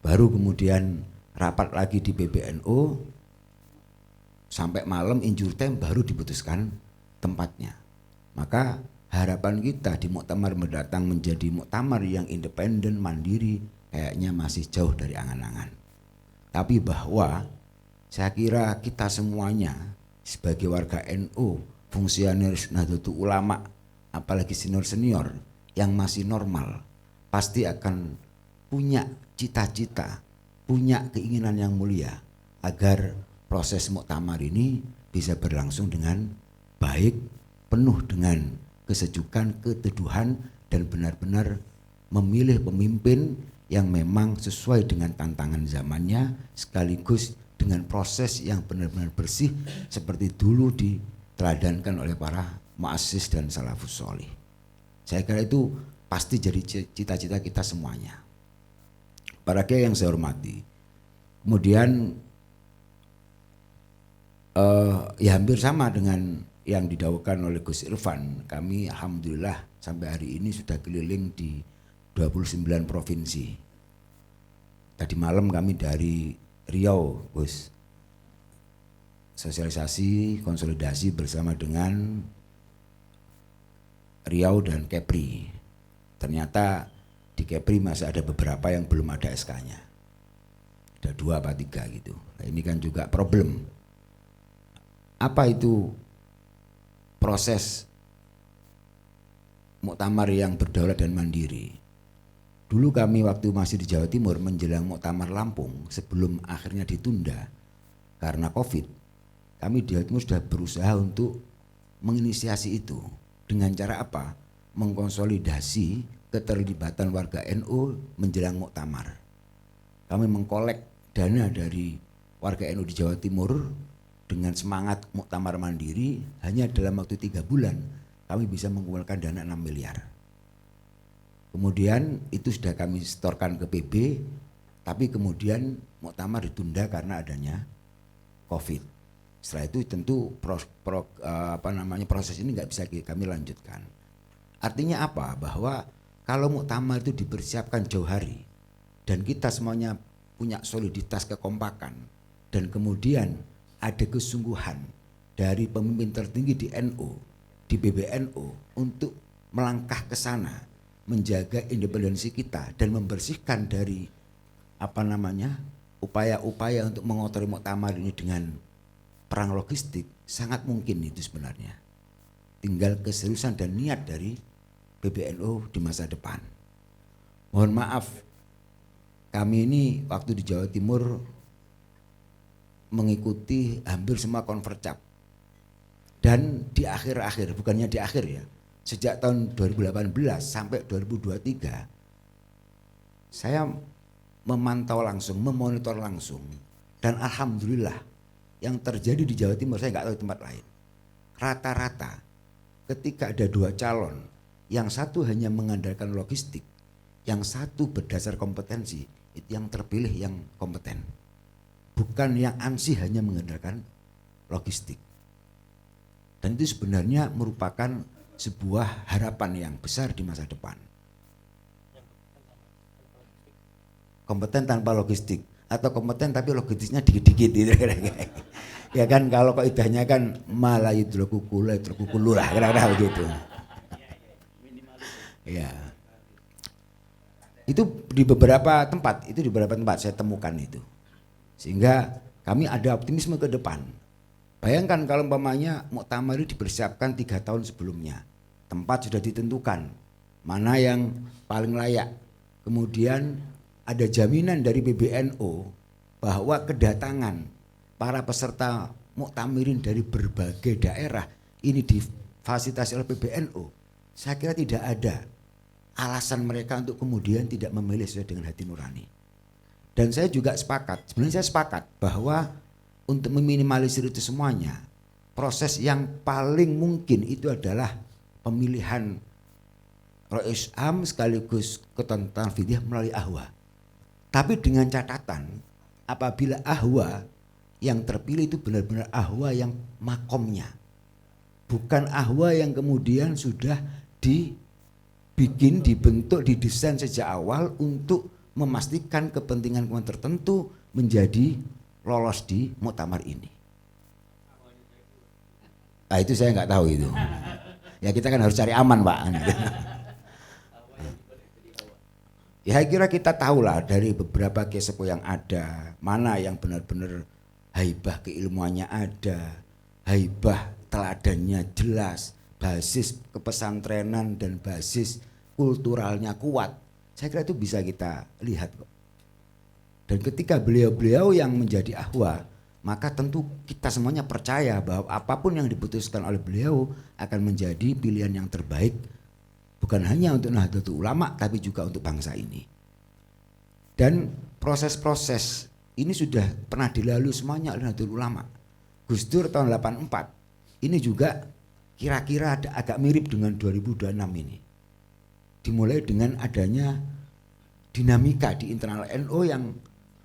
Baru kemudian rapat lagi di PBNU, sampai malam injur time baru diputuskan tempatnya. Maka harapan kita di muktamar mendatang menjadi muktamar yang independen, mandiri, kayaknya masih jauh dari angan-angan. Tapi bahwa saya kira kita semuanya sebagai warga NU, fungsioner Nahdlatul Ulama, apalagi senior-senior yang masih normal, pasti akan punya cita-cita, punya keinginan yang mulia agar proses muktamar ini bisa berlangsung dengan baik, penuh dengan kesejukan, keteduhan, dan benar-benar memilih pemimpin yang memang sesuai dengan tantangan zamannya, sekaligus dengan proses yang benar-benar bersih seperti dulu diteladankan oleh para muassis dan salafus sholih. Saya kira itu pasti jadi cita-cita kita semuanya. Para kiai yang saya hormati, kemudian ya hampir sama dengan yang didawuhkan oleh Gus Irfan. Kami alhamdulillah sampai hari ini sudah keliling di 29 provinsi. Tadi malam kami dari Riau, Gus, sosialisasi, konsolidasi bersama dengan Riau dan Kepri. Ternyata di Kepri masih ada beberapa yang belum ada SK-nya. Ada 2 apa 3 gitu. Nah, ini kan juga problem. Apa itu proses muktamar yang berdaulat dan mandiri? Dulu kami waktu masih di Jawa Timur menjelang muktamar Lampung sebelum akhirnya ditunda karena Covid, kami di Jawa Timur sudah berusaha untuk menginisiasi itu. Dengan cara apa? Mengkonsolidasi keterlibatan warga NU menjelang muktamar. Kami mengkolek dana dari warga NU di Jawa Timur dengan semangat muktamar mandiri. Hanya dalam waktu 3 bulan kami bisa mengumpulkan dana 6 miliar. Kemudian itu sudah kami setorkan ke PB, tapi kemudian muktamar ditunda karena adanya COVID. Setelah itu tentu proses ini nggak bisa kami lanjutkan. Artinya apa? Bahwa kalau muktamar itu dipersiapkan jauh hari dan kita semuanya punya soliditas kekompakan dan kemudian ada kesungguhan dari pemimpin tertinggi di NU, di PBNU untuk melangkah ke sana, menjaga independensi kita dan membersihkan dari upaya-upaya untuk mengotori muktamar ini dengan perang logistik, sangat mungkin itu sebenarnya. Tinggal keseriusan dan niat dari PBNU di masa depan. Mohon maaf, kami ini waktu di Jawa Timur mengikuti hampir semua konvercap. Dan di akhir-akhir, bukannya di akhir ya, sejak tahun 2018 sampai 2023, saya memantau langsung, memonitor langsung, dan alhamdulillah yang terjadi di Jawa Timur, saya nggak tahu di tempat lain. Rata-rata ketika ada 2 calon, yang satu hanya mengandalkan logistik, yang satu berdasar kompetensi, itu yang terpilih yang kompeten. Bukan yang ansih hanya mengandalkan logistik. Dan itu sebenarnya merupakan sebuah harapan yang besar di masa depan. Kompeten tanpa logistik atau kompeten tapi logistiknya dikit-dikit gitu. Ya kan kalau kaidahnya kan malayudrokukula lah kira-kira begitu. Ya. Itu di beberapa tempat saya temukan itu. Sehingga kami ada optimisme ke depan. Bayangkan kalau umpamanya muktamar itu dipersiapkan 3 tahun sebelumnya. Tempat sudah ditentukan, mana yang paling layak. Kemudian ada jaminan dari PBNU bahwa kedatangan para peserta muktamirin dari berbagai daerah ini difasilitasi oleh PBNU. Saya kira tidak ada alasan mereka untuk kemudian tidak memilih sesuai dengan hati nurani. Dan saya juga sepakat, sebenarnya saya sepakat bahwa untuk meminimalisir itu semuanya, proses yang paling mungkin itu adalah pemilihan Rais Am sekaligus Ketua Tanfidiyah melalui ahwa. Tapi dengan catatan, apabila ahwa yang terpilih itu benar-benar ahwa yang makomnya, bukan ahwa yang kemudian sudah dibentuk, didesain sejak awal untuk memastikan kepentingan tertentu menjadi lolos di muktamar ini. Nah itu saya nggak tahu itu. Ya kita kan harus cari aman Pak. Ya saya kira kita tahulah dari beberapa kesepo yang ada, mana yang benar-benar haibah keilmuannya ada, haibah teladannya jelas, basis kepesantrenan dan basis kulturalnya kuat. Saya kira itu bisa kita lihat kok. Dan ketika beliau-beliau yang menjadi ahwa, maka tentu kita semuanya percaya bahwa apapun yang diputuskan oleh beliau akan menjadi pilihan yang terbaik, bukan hanya untuk Nahdlatul Ulama tapi juga untuk bangsa ini. Dan proses-proses ini sudah pernah dilalui semuanya oleh Nahdlatul Ulama. Gus Dur tahun 84 ini juga kira-kira agak mirip dengan 2026 ini. Dimulai dengan adanya dinamika di internal NU yang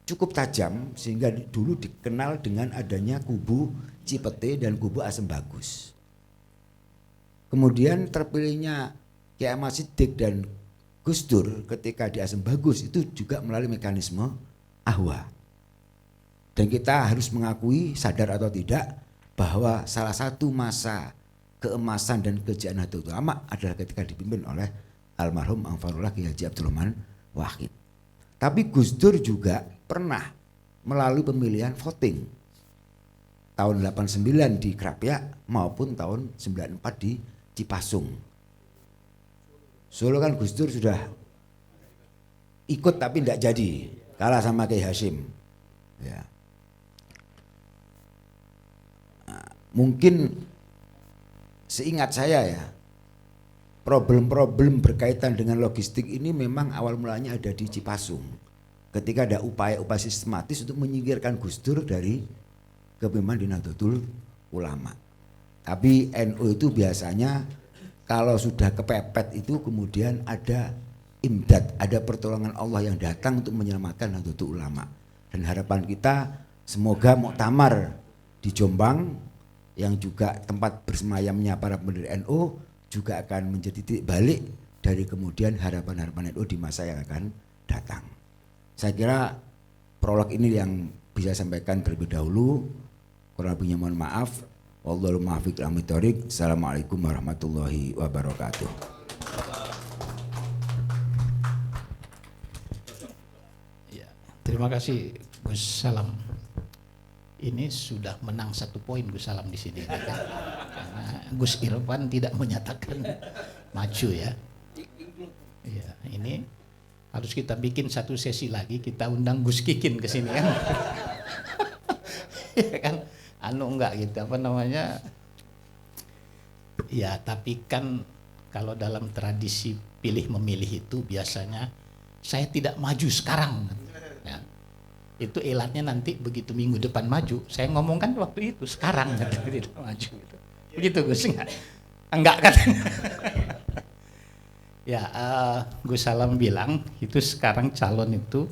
cukup tajam sehingga dulu dikenal dengan adanya kubu Cipete dan kubu Asem Bagus. Kemudian terpilihnya Kiai Ahmad Siddiq dan Gus Dur ketika di Asem Bagus itu juga melalui mekanisme ahwa. Dan kita harus mengakui, sadar atau tidak, bahwa salah satu masa keemasan dan kejayaan Nahdlatul Ulama adalah ketika dipimpin oleh almarhum Anfarullah Kiai Haji Abdul Rahman Wahid. Tapi Gus Dur juga pernah melalui pemilihan voting tahun 89 di Krapyak maupun tahun 94 di Cipasung. Solo kan Gus Dur sudah ikut tapi tidak jadi, kalah sama Kiai Hasyim. Ya. Nah, mungkin seingat saya ya, problem-problem berkaitan dengan logistik ini memang awal mulanya ada di Cipasung. Ketika ada upaya-upaya sistematis untuk menyingkirkan Gus Dur dari kepemimpinan di Nahdlatul Ulama. Tapi NU itu biasanya kalau sudah kepepet itu kemudian ada imdad, ada pertolongan Allah yang datang untuk menyelamatkan Nahdlatul Ulama. Dan harapan kita semoga muktamar di Jombang yang juga tempat bersemayamnya para pendiri NU juga akan menjadi titik balik dari kemudian harapan-harapan NU di masa yang akan datang. Saya kira prolog ini yang bisa sampaikan terlebih dahulu. Kurang lebihnya mohon maaf. Wallahul muwaffiq ila thoriq. Assalamualaikum warahmatullahi wabarakatuh. Ya, terima kasih Gus Salam. Ini sudah menang 1 poin Gus Salam di sini. Karena Gus Irfan tidak menyatakan maju ya. Ya, ini harus kita bikin 1 sesi lagi, kita undang Gus Kikin ke sini kan. Ya kan, enggak gitu apa namanya. Ya, tapi kan kalau dalam tradisi pilih memilih itu biasanya saya tidak maju sekarang. Ya. Itu elatnya nanti begitu minggu depan maju, saya ngomong kan waktu itu sekarang tidak maju gitu. Begitu Gus enggak kan? Ya, Gus Salam bilang itu sekarang calon itu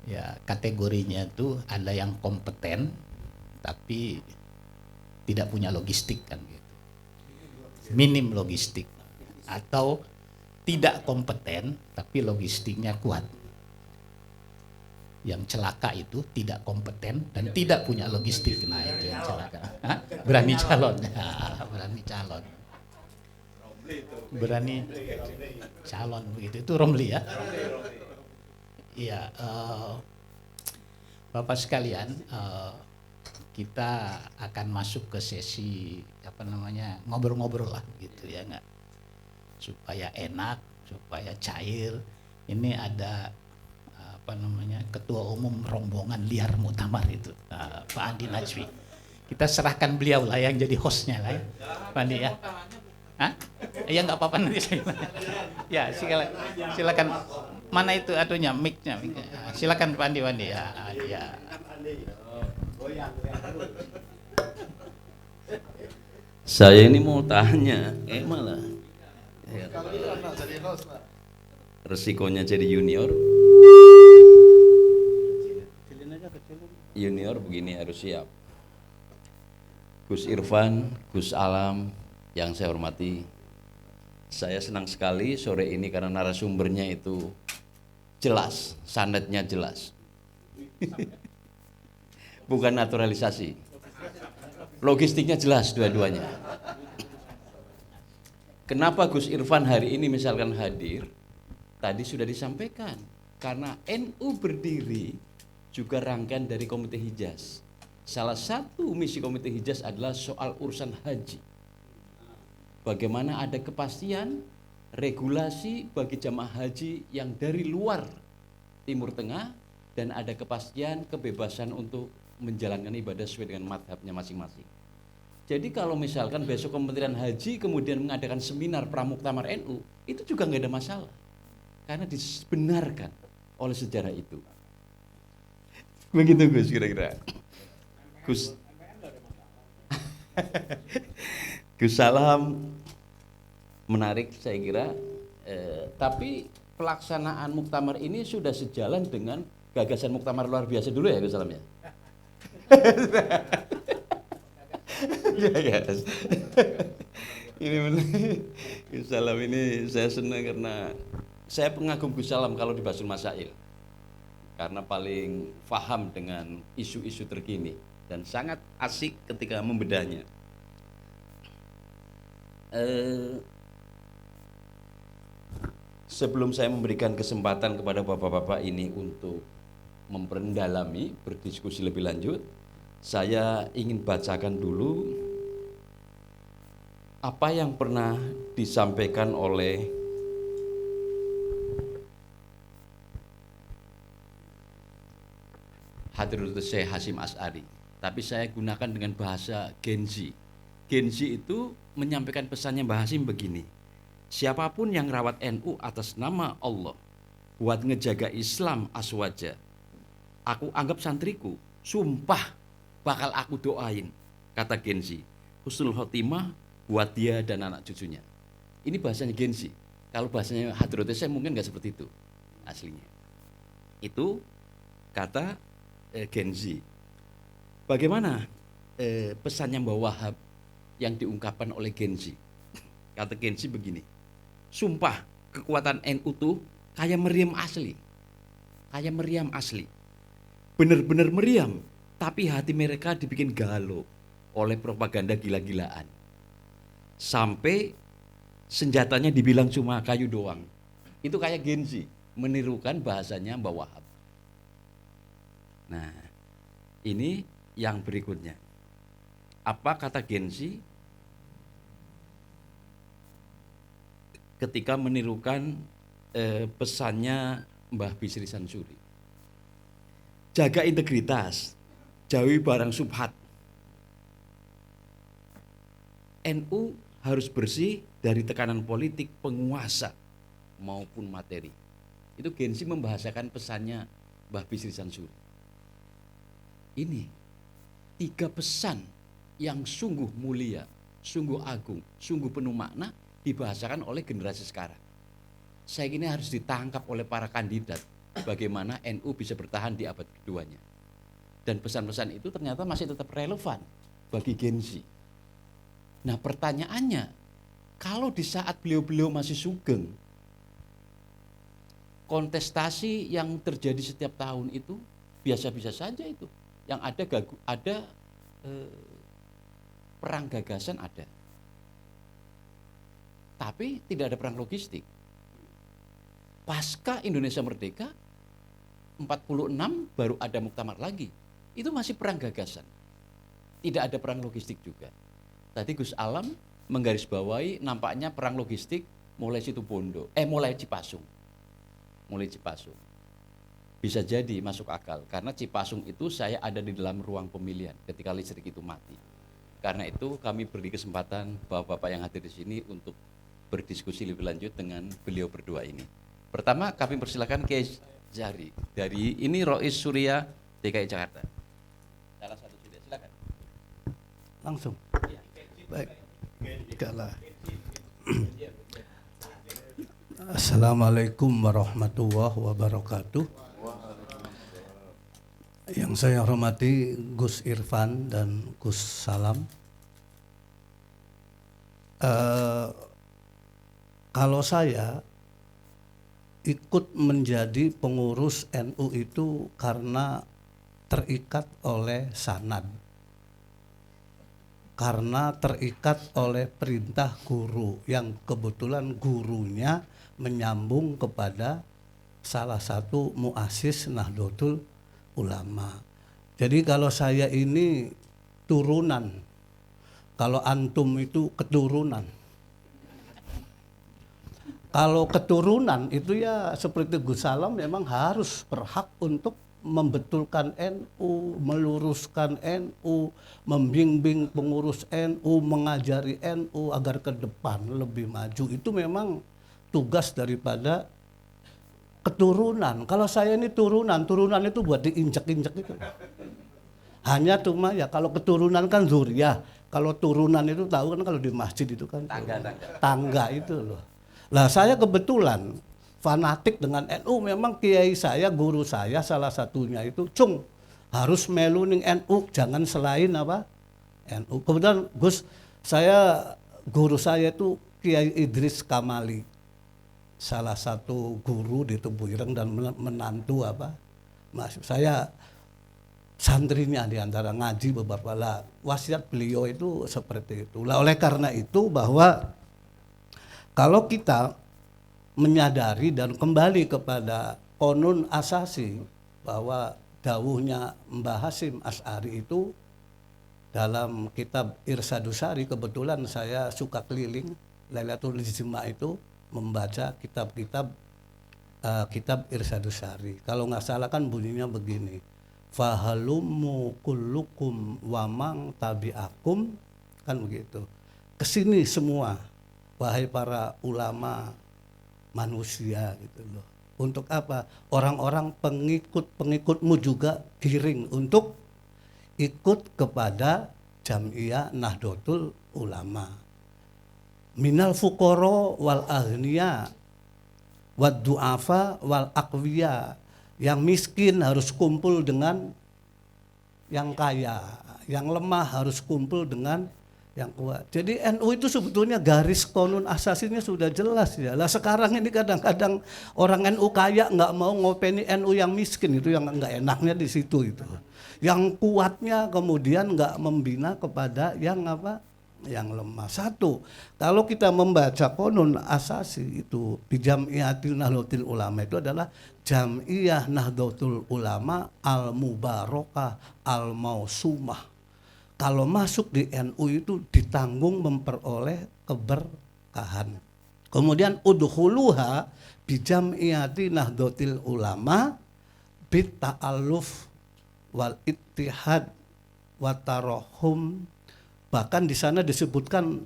ya kategorinya itu ada yang kompeten tapi tidak punya logistik kan gitu. Minim logistik, atau tidak kompeten tapi logistiknya kuat. Yang celaka itu tidak kompeten dan tidak punya logistik. Nah, itu yang celaka. Hah? Berani calon. Berani calon. Berani calon begitu. Itu Romli ya. Iya, Bapak sekalian, kita akan masuk ke sesi apa namanya ngobrol-ngobrol lah gitu ya, nggak, supaya enak, supaya cair. Ini ada apa namanya ketua umum rombongan liar muktamar itu, Pak Andi Najwi. Kita serahkan beliau lah yang jadi hostnya lah ya, Pak Andi ya. Hah? Ya nggak apa-apa nanti saya. Ya silakan. Mana itu atunya mic-nya? Silakan Pak Andi. Ya. Ya. Saya ini mau tanya, malah resikonya jadi junior begini harus siap. Gus Irfan, Gus Alam yang saya hormati, saya senang sekali sore ini karena narasumbernya itu jelas, sanadnya jelas. Bukan naturalisasi, logistiknya jelas dua-duanya. Kenapa Gus Irfan hari ini misalkan hadir? Tadi sudah disampaikan, karena NU berdiri juga rangkaian dari Komite Hijaz. Salah satu misi Komite Hijaz adalah soal urusan haji. Bagaimana ada kepastian regulasi bagi jamaah haji yang dari luar Timur Tengah, dan ada kepastian kebebasan untuk menjalankan ibadah sesuai dengan madhabnya masing-masing. Jadi kalau misalkan besok Kementerian Haji kemudian mengadakan seminar pramuktamar NU, itu juga nggak ada masalah, karena dibenarkan oleh sejarah itu. Begitu Gus, kira-kira. Gus Salam menarik saya kira, tapi pelaksanaan muktamar ini sudah sejalan dengan gagasan muktamar luar biasa dulu ya Gus Salam ya. Ya. Ini Gus Salam ini saya senang karena saya pengagum Gus Salam kalau di Basul Masail, karena paling paham dengan isu-isu terkini dan sangat asik ketika membedahnya. Sebelum saya memberikan kesempatan kepada bapak-bapak ini untuk memperdalami, berdiskusi lebih lanjut, saya ingin bacakan dulu apa yang pernah disampaikan oleh Hadratus Syekh Hasyim Asy'ari, tapi saya gunakan dengan bahasa Gen Z. Gen Z itu menyampaikan pesannya Mbah Hasyim begini: siapapun yang rawat NU atas nama Allah buat ngejaga Islam aswaja, aku anggap santriku, sumpah bakal aku doain, kata Gen Z, husnul khotimah buat dia dan anak cucunya. Ini bahasanya Gen Z. Kalau bahasanya Hadrotes saya mungkin nggak seperti itu aslinya. Itu kata Gen Z. Bagaimana pesannya Mbah Wahab yang diungkapkan oleh Gen Z? Kata Gen Z begini, sumpah kekuatan NU tuh kayak meriam asli. Kayak meriam asli. Bener-bener meriam, tapi hati mereka dibikin galau oleh propaganda gila-gilaan. Sampai senjatanya dibilang cuma kayu doang. Itu kayak Gen Z, menirukan bahasanya Mbah Wahab. Nah, ini yang berikutnya. Apa kata Gen Z ketika menirukan pesannya Mbah Bisri Sansuri? Jaga integritas, jauhi barang subhat. NU harus bersih dari tekanan politik penguasa maupun materi. Itu Gen Z membahasakan pesannya Mbah Bisri Sansuri. Ini 3 pesan yang sungguh mulia, sungguh agung, sungguh penuh makna dibahasakan oleh generasi sekarang. Saya kira harus ditangkap oleh para kandidat bagaimana NU bisa bertahan di abad keduanya. Dan pesan-pesan itu ternyata masih tetap relevan bagi Gen Z. Nah pertanyaannya, kalau di saat beliau-beliau masih sugeng, kontestasi yang terjadi setiap tahun itu biasa-biasa saja itu. Yang ada perang gagasan ada. Tapi tidak ada perang logistik. Pasca Indonesia Merdeka, 46 baru ada muktamar lagi. Itu masih perang gagasan. Tidak ada perang logistik juga. Tadi Gus Alam menggarisbawahi nampaknya perang logistik mulai Situbondo, mulai Cipasung. Mulai Cipasung. Bisa jadi masuk akal karena Cipasung itu saya ada di dalam ruang pemilihan ketika listrik itu mati. Karena itu kami beri kesempatan bapak-bapak yang hadir di sini untuk berdiskusi lebih lanjut dengan beliau berdua ini. Pertama kami persilakan Kiai Zahri dari ini Rois Surya DKI Jakarta. Salah satu sudah silakan. Langsung. Baik. Kalah. Assalamualaikum warahmatullahi wabarakatuh. Yang saya hormati Gus Irfan dan Gus Salam. Kalau saya ikut menjadi pengurus NU itu karena terikat oleh sanad. Karena terikat oleh perintah guru yang kebetulan gurunya menyambung kepada salah satu muassis Nahdlatul Ulama. Jadi kalau saya ini turunan, kalau antum itu keturunan. Kalau keturunan itu ya seperti Gus Salam memang harus berhak untuk membetulkan NU, meluruskan NU, membimbing pengurus NU, mengajari NU agar ke depan lebih maju. Itu memang tugas daripada keturunan. Kalau saya ini turunan itu buat diinjek-injek itu. Hanya cuma ya kalau keturunan kan zuriyah. Kalau turunan itu tahu kan kalau di masjid itu kan tangga itu loh. Lah saya kebetulan fanatik dengan NU, memang kiai saya, guru saya salah satunya itu cung harus melu ning NU, jangan selain apa NU. Kemudian Gus, guru saya itu Kiai Idris Kamali, salah satu guru di Tebu Ireng dan menantu apa Mas. Saya santrinya di antara ngaji beberapa lah. Wasiat beliau itu seperti itu. Lah oleh karena itu bahwa kalau kita menyadari dan kembali kepada konun asasi bahwa dawuhnya Mbah Hasyim Asy'ari itu dalam kitab Irsyadus Sari, kebetulan saya suka keliling Lailatul Ijtima itu membaca kitab-kitab kitab Irsyadus Sari. Kalau nggak salah kan bunyinya begini, fahalummu kullukum wamang tabi'akum, kan begitu. Kesini semua wahai para ulama manusia gitu loh. Untuk apa? Orang-orang pengikut-pengikutmu juga giring untuk ikut kepada Jam'iyah Nahdlatul Ulama. minal fuqara wal aghniya wad du'afa wal aqwiya. Yang miskin harus kumpul dengan yang kaya, yang lemah harus kumpul dengan yang kuat. Jadi NU itu sebetulnya garis konun asasinya sudah jelas ya. Lah sekarang ini kadang-kadang orang NU kaya nggak mau ngopeni NU yang miskin, itu yang nggak enaknya di situ itu. Yang kuatnya kemudian nggak membina kepada yang apa? Yang lemah. Satu, kalau kita membaca konun asasi itu di Jam'iyatil Nahdlatul Ulama itu adalah Jam'iyah Nahdlatul Ulama al-Mubarakah al-Mausumah. Kalau masuk di NU itu ditanggung memperoleh keberkahan. Kemudian udkhuluha bi Jam'iyati Nahdlatul Ulama bit ta'alluf wal ittihad wa tarahum. Bahkan di sana disebutkan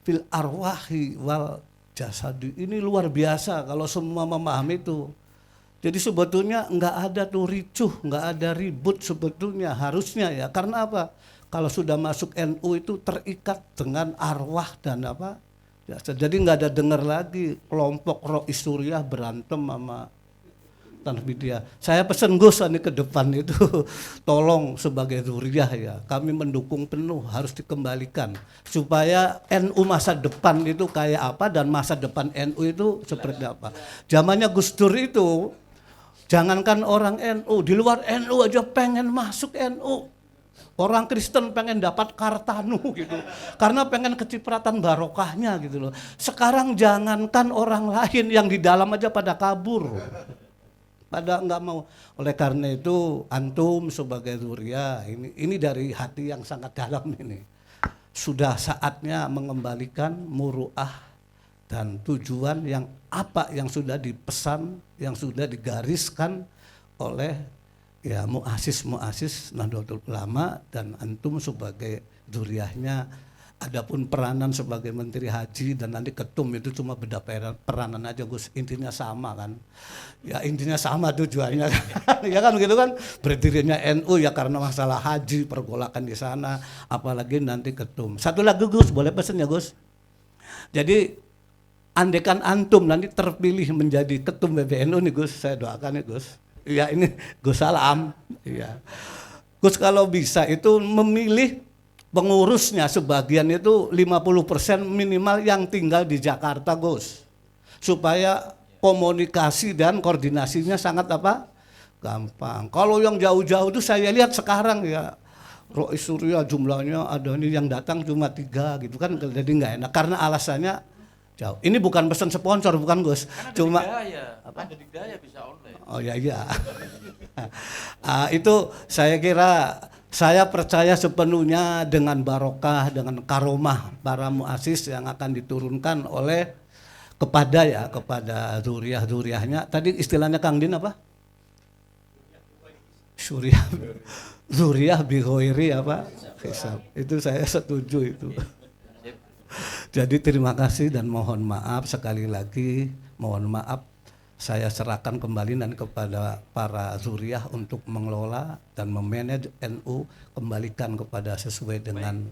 fil arwahi wal jasadi. Ini luar biasa kalau semua memahami itu. Jadi sebetulnya nggak ada tuh ricuh, nggak ada ribut sebetulnya harusnya ya. Karena apa? Kalau sudah masuk NU itu terikat dengan arwah dan apa? Ya, jadi nggak ada dengar lagi kelompok Rois Suriah berantem sama Tanfidiyah. Saya pesen Gus ini ke depan itu tolong sebagai Zuriyah ya, kami mendukung penuh harus dikembalikan supaya NU masa depan itu kayak apa dan masa depan NU itu seperti apa. Zamannya Gus Dur itu jangankan orang NU, di luar NU aja pengen masuk NU. Orang Kristen pengen dapat Kartanu gitu, karena pengen kecipratan barokahnya gitu loh. Sekarang jangankan orang lain, yang di dalam aja pada kabur. Pada nggak mau. Oleh karena itu antum sebagai Zuriyah ini dari hati yang sangat dalam ini. Sudah saatnya mengembalikan muruah dan tujuan yang apa yang sudah dipesan, yang sudah digariskan oleh ya muassis Nahdlatul Ulama dan antum sebagai Zuriyahnya. Adapun peranan sebagai Menteri Haji dan nanti ketum itu cuma beda peranan aja Gus, intinya sama kan. Ya intinya sama tujuannya kan. Ya kan gitu kan, berdirinya NU ya karena masalah haji, pergolakan di sana, apalagi nanti ketum. Satu lagi Gus, boleh pesen ya Gus. Jadi andekan antum nanti terpilih menjadi ketum PBNU nih Gus, saya doakan ya Gus. Ya ini Gus salam. Iya. Gus kalau bisa itu memilih pengurusnya sebagian itu 50% minimal yang tinggal di Jakarta Gus, supaya komunikasi dan koordinasinya sangat apa? Gampang. Kalau yang jauh-jauh itu saya lihat sekarang ya Rois Suriah jumlahnya ada ini yang datang cuma 3 gitu kan, jadi nggak enak karena alasannya jauh. Ini bukan pesan sponsor bukan Gus, Kan cuma ada di daya bisa online. oh ya iya. Itu saya kira saya percaya sepenuhnya dengan barokah, dengan karomah para muassis yang akan diturunkan oleh kepada zuriyah-zuriyahnya. Tadi istilahnya Kang Din apa? Zuriyah bi ghairi apa? Hisab. Itu saya setuju itu. Jadi terima kasih dan mohon maaf sekali lagi, mohon maaf. Saya serahkan kembali nanti kepada para zuriyah untuk mengelola dan memanage NU, kembalikan kepada sesuai dengan.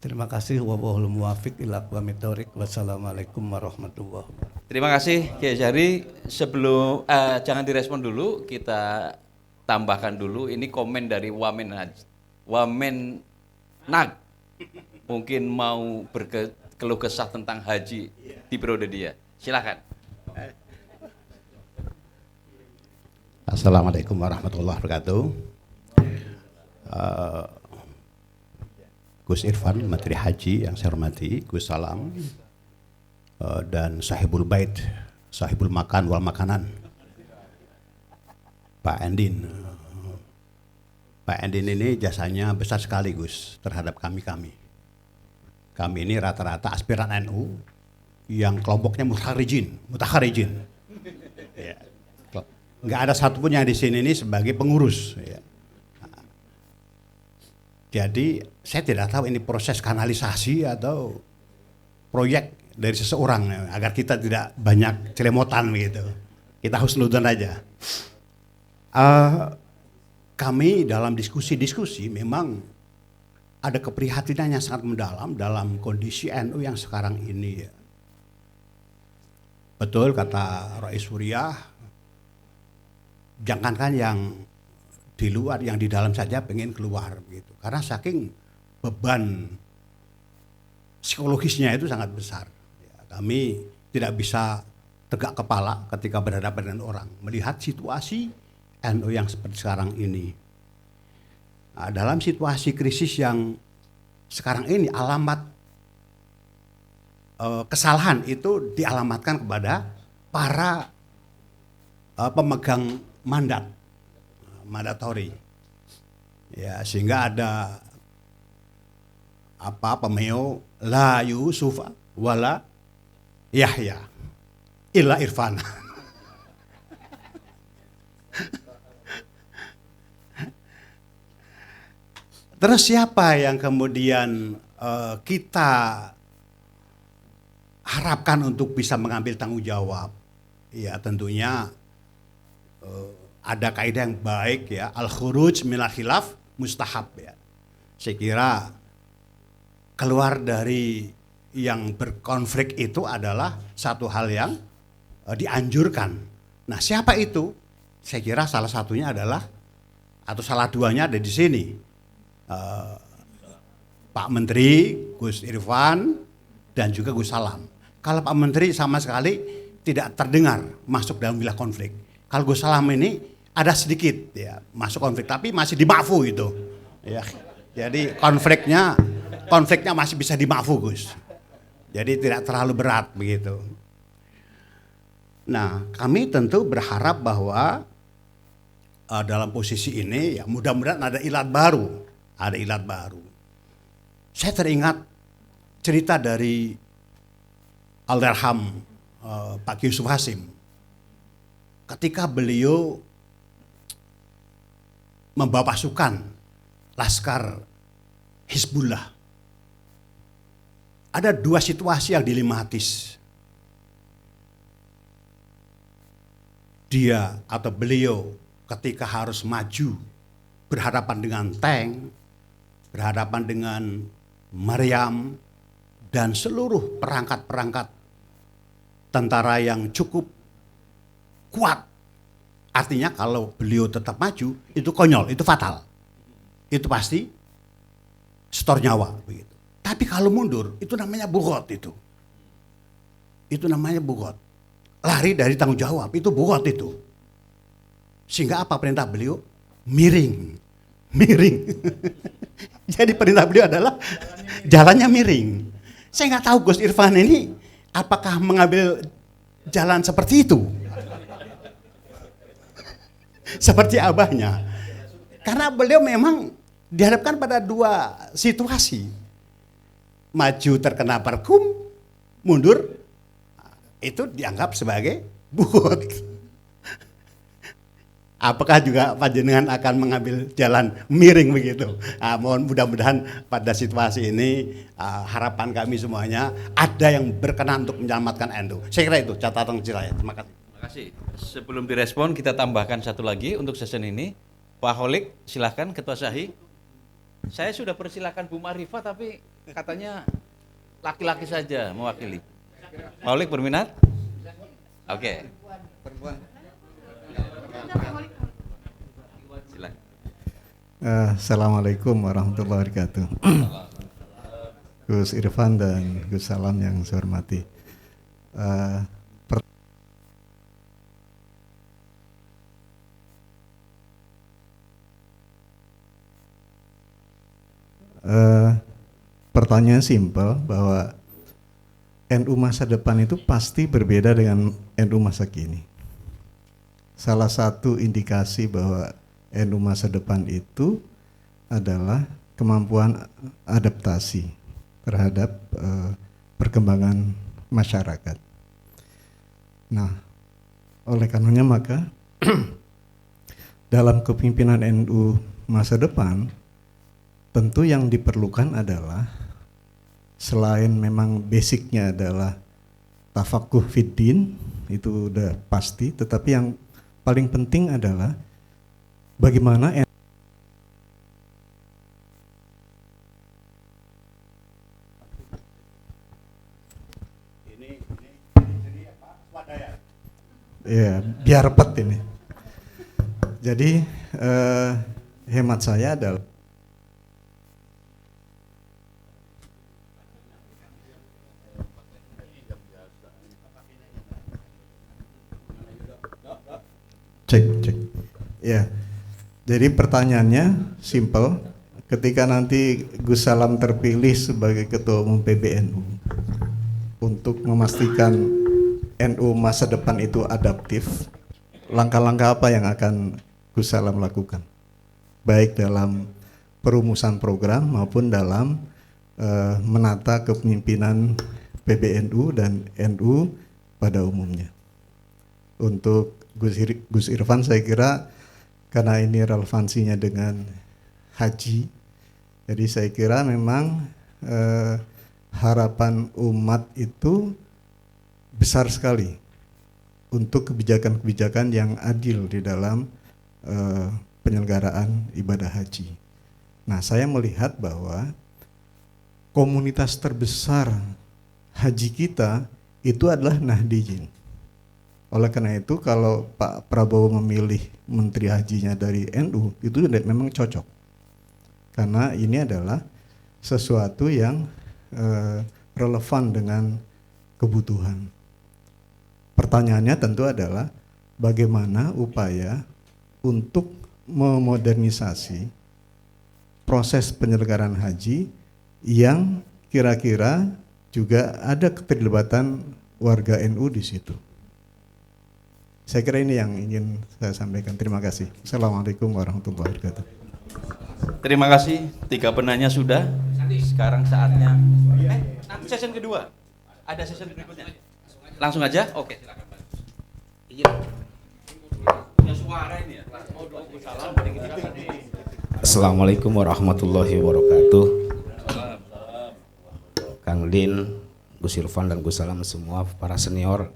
Terima kasih. Wallahul muwaffiq ila aqwamit thoriq. Wassalamualaikum warahmatullahi wabarakatuh. Terima kasih Kiai Syahri. Sebelum jangan direspon dulu, kita tambahkan dulu ini komen dari Wamen Nag. Mungkin mau berkeluh kesah tentang haji di periode dia. Silakan. Assalamualaikum warahmatullahi wabarakatuh. Gus Irfan, Menteri Haji yang saya hormati, Gus Salam, dan Sahibul Bait, Sahibul Makan wal Makanan, Pak Endin. Pak Endin ini jasanya besar sekali Gus terhadap kami. Kami ini rata-rata aspiran NU yang kelompoknya mutakharijin. Ya. Nggak ada satupun yang di sini ini sebagai pengurus. Ya. Jadi saya tidak tahu ini proses kanalisasi atau proyek dari seseorang agar kita tidak banyak celemotan begitu. Kita husnudzon aja. Kami dalam diskusi memang ada keprihatinan yang sangat mendalam dalam kondisi NU yang sekarang ini. Ya. Betul kata Rois Suriah, jangankan yang di luar, yang di dalam saja pengen keluar gitu. Karena saking beban psikologisnya itu sangat besar. Ya, kami tidak bisa tegak kepala ketika berhadapan dengan orang, melihat situasi NU yang seperti sekarang ini. Nah, dalam situasi krisis yang sekarang ini, alamat kesalahan itu dialamatkan kepada para pemegang mandatori. Ya, sehingga ada pemeo la Yusufa wala Yahya illa Irfan. Terus siapa yang kemudian kita harapkan untuk bisa mengambil tanggung jawab? Ya tentunya ada kaidah yang baik ya, al-khuruj minal khilaf mustahab ya. Saya kira keluar dari yang berkonflik itu adalah satu hal yang dianjurkan. Nah, siapa itu? Saya kira salah satunya adalah, atau salah duanya ada di sini. Pak Menteri, Gus Irfan, dan juga Gus Salam. Kalau Pak Menteri sama sekali tidak terdengar masuk dalam wilayah konflik. Kalau Gus Salam ini ada sedikit ya masuk konflik, tapi masih dimaafu itu. Ya, jadi konfliknya masih bisa dimaafu Gus. Jadi tidak terlalu berat begitu. Nah, kami tentu berharap bahwa dalam posisi ini ya mudah-mudahan ada ilat baru. Ada ilat baru. Saya teringat cerita dari almarhum Pak Yusuf Hasim. Ketika beliau membawa pasukan Laskar Hizbullah, ada dua situasi yang dilematis. Dia atau beliau ketika harus maju berhadapan dengan tank, berhadapan dengan meriam, dan seluruh perangkat-perangkat tentara yang cukup kuat. Artinya kalau beliau tetap maju, itu konyol, itu fatal. Itu pasti setor nyawa. Begitu. Tapi kalau mundur, itu namanya bugot itu. Itu namanya bugot. Lari dari tanggung jawab, itu bugot itu. Sehingga apa perintah beliau? Miring. Jadi perintah beliau adalah jalannya miring. Saya nggak tahu Gus Irfan ini apakah mengambil jalan seperti itu, seperti abahnya. Karena beliau memang dihadapkan pada dua situasi, maju terkena perkum, mundur itu dianggap sebagai buhut. Apakah juga panjenengan akan mengambil jalan miring begitu? Mohon mudah-mudahan pada situasi ini harapan kami semuanya ada yang berkenan untuk menyelamatkan NU. Saya kira itu catatan kecil saya. Terima kasih. Terima kasih. Sebelum direspon kita tambahkan satu lagi untuk sesi ini. Pak Holik silahkan Ketua Syahi. Saya sudah persilakan Bu Marifah tapi katanya laki-laki saja mewakili. Pak Holik berminat? Oke. Perempuan. Assalamualaikum warahmatullahi wabarakatuh. Gus Irfan dan Gus Salam yang saya hormati. Pertanyaan simpel bahwa NU masa depan itu pasti berbeda dengan NU masa kini. Salah satu indikasi bahwa NU masa depan itu adalah kemampuan adaptasi terhadap perkembangan masyarakat. Nah, oleh karenanya maka dalam kepemimpinan NU masa depan tentu yang diperlukan adalah selain memang basicnya adalah tafakuh fiddin, itu udah pasti, tetapi yang paling penting adalah bagaimana Ya, biar repet ini. Jadi hemat saya adalah cek. Ya. Jadi pertanyaannya simple. Ketika nanti Gus Salam terpilih sebagai Ketua Umum PBNU untuk memastikan NU masa depan itu adaptif, langkah-langkah apa yang akan Gus Salam lakukan? Baik dalam perumusan program maupun dalam menata kepemimpinan PBNU dan NU pada umumnya. Untuk Gus Irfan saya kira karena ini relevansinya dengan haji, jadi saya kira memang harapan umat itu besar sekali untuk kebijakan-kebijakan yang adil di dalam penyelenggaraan ibadah haji. Nah, saya melihat bahwa komunitas terbesar haji kita itu adalah Nahdijin. Oleh karena itu kalau Pak Prabowo memilih Menteri Hajinya dari NU itu memang cocok. Karena ini adalah sesuatu yang relevan dengan kebutuhan. Pertanyaannya tentu adalah bagaimana upaya untuk memodernisasi proses penyelenggaraan haji yang kira-kira juga ada keterlibatan warga NU di situ. Saya kira ini yang ingin saya sampaikan. Terima kasih. Assalamualaikum warahmatullahi wabarakatuh. Terima kasih, 3 penanya sudah. Sekarang saatnya nanti sesi kedua. Ada sesi berikutnya. Langsung aja? Oke, silakan Pak. Iya. Punya suara ini ya. Assalamualaikum warahmatullahi wabarakatuh. Kang Din, Gus Irfan dan Gus Salam semua para senior.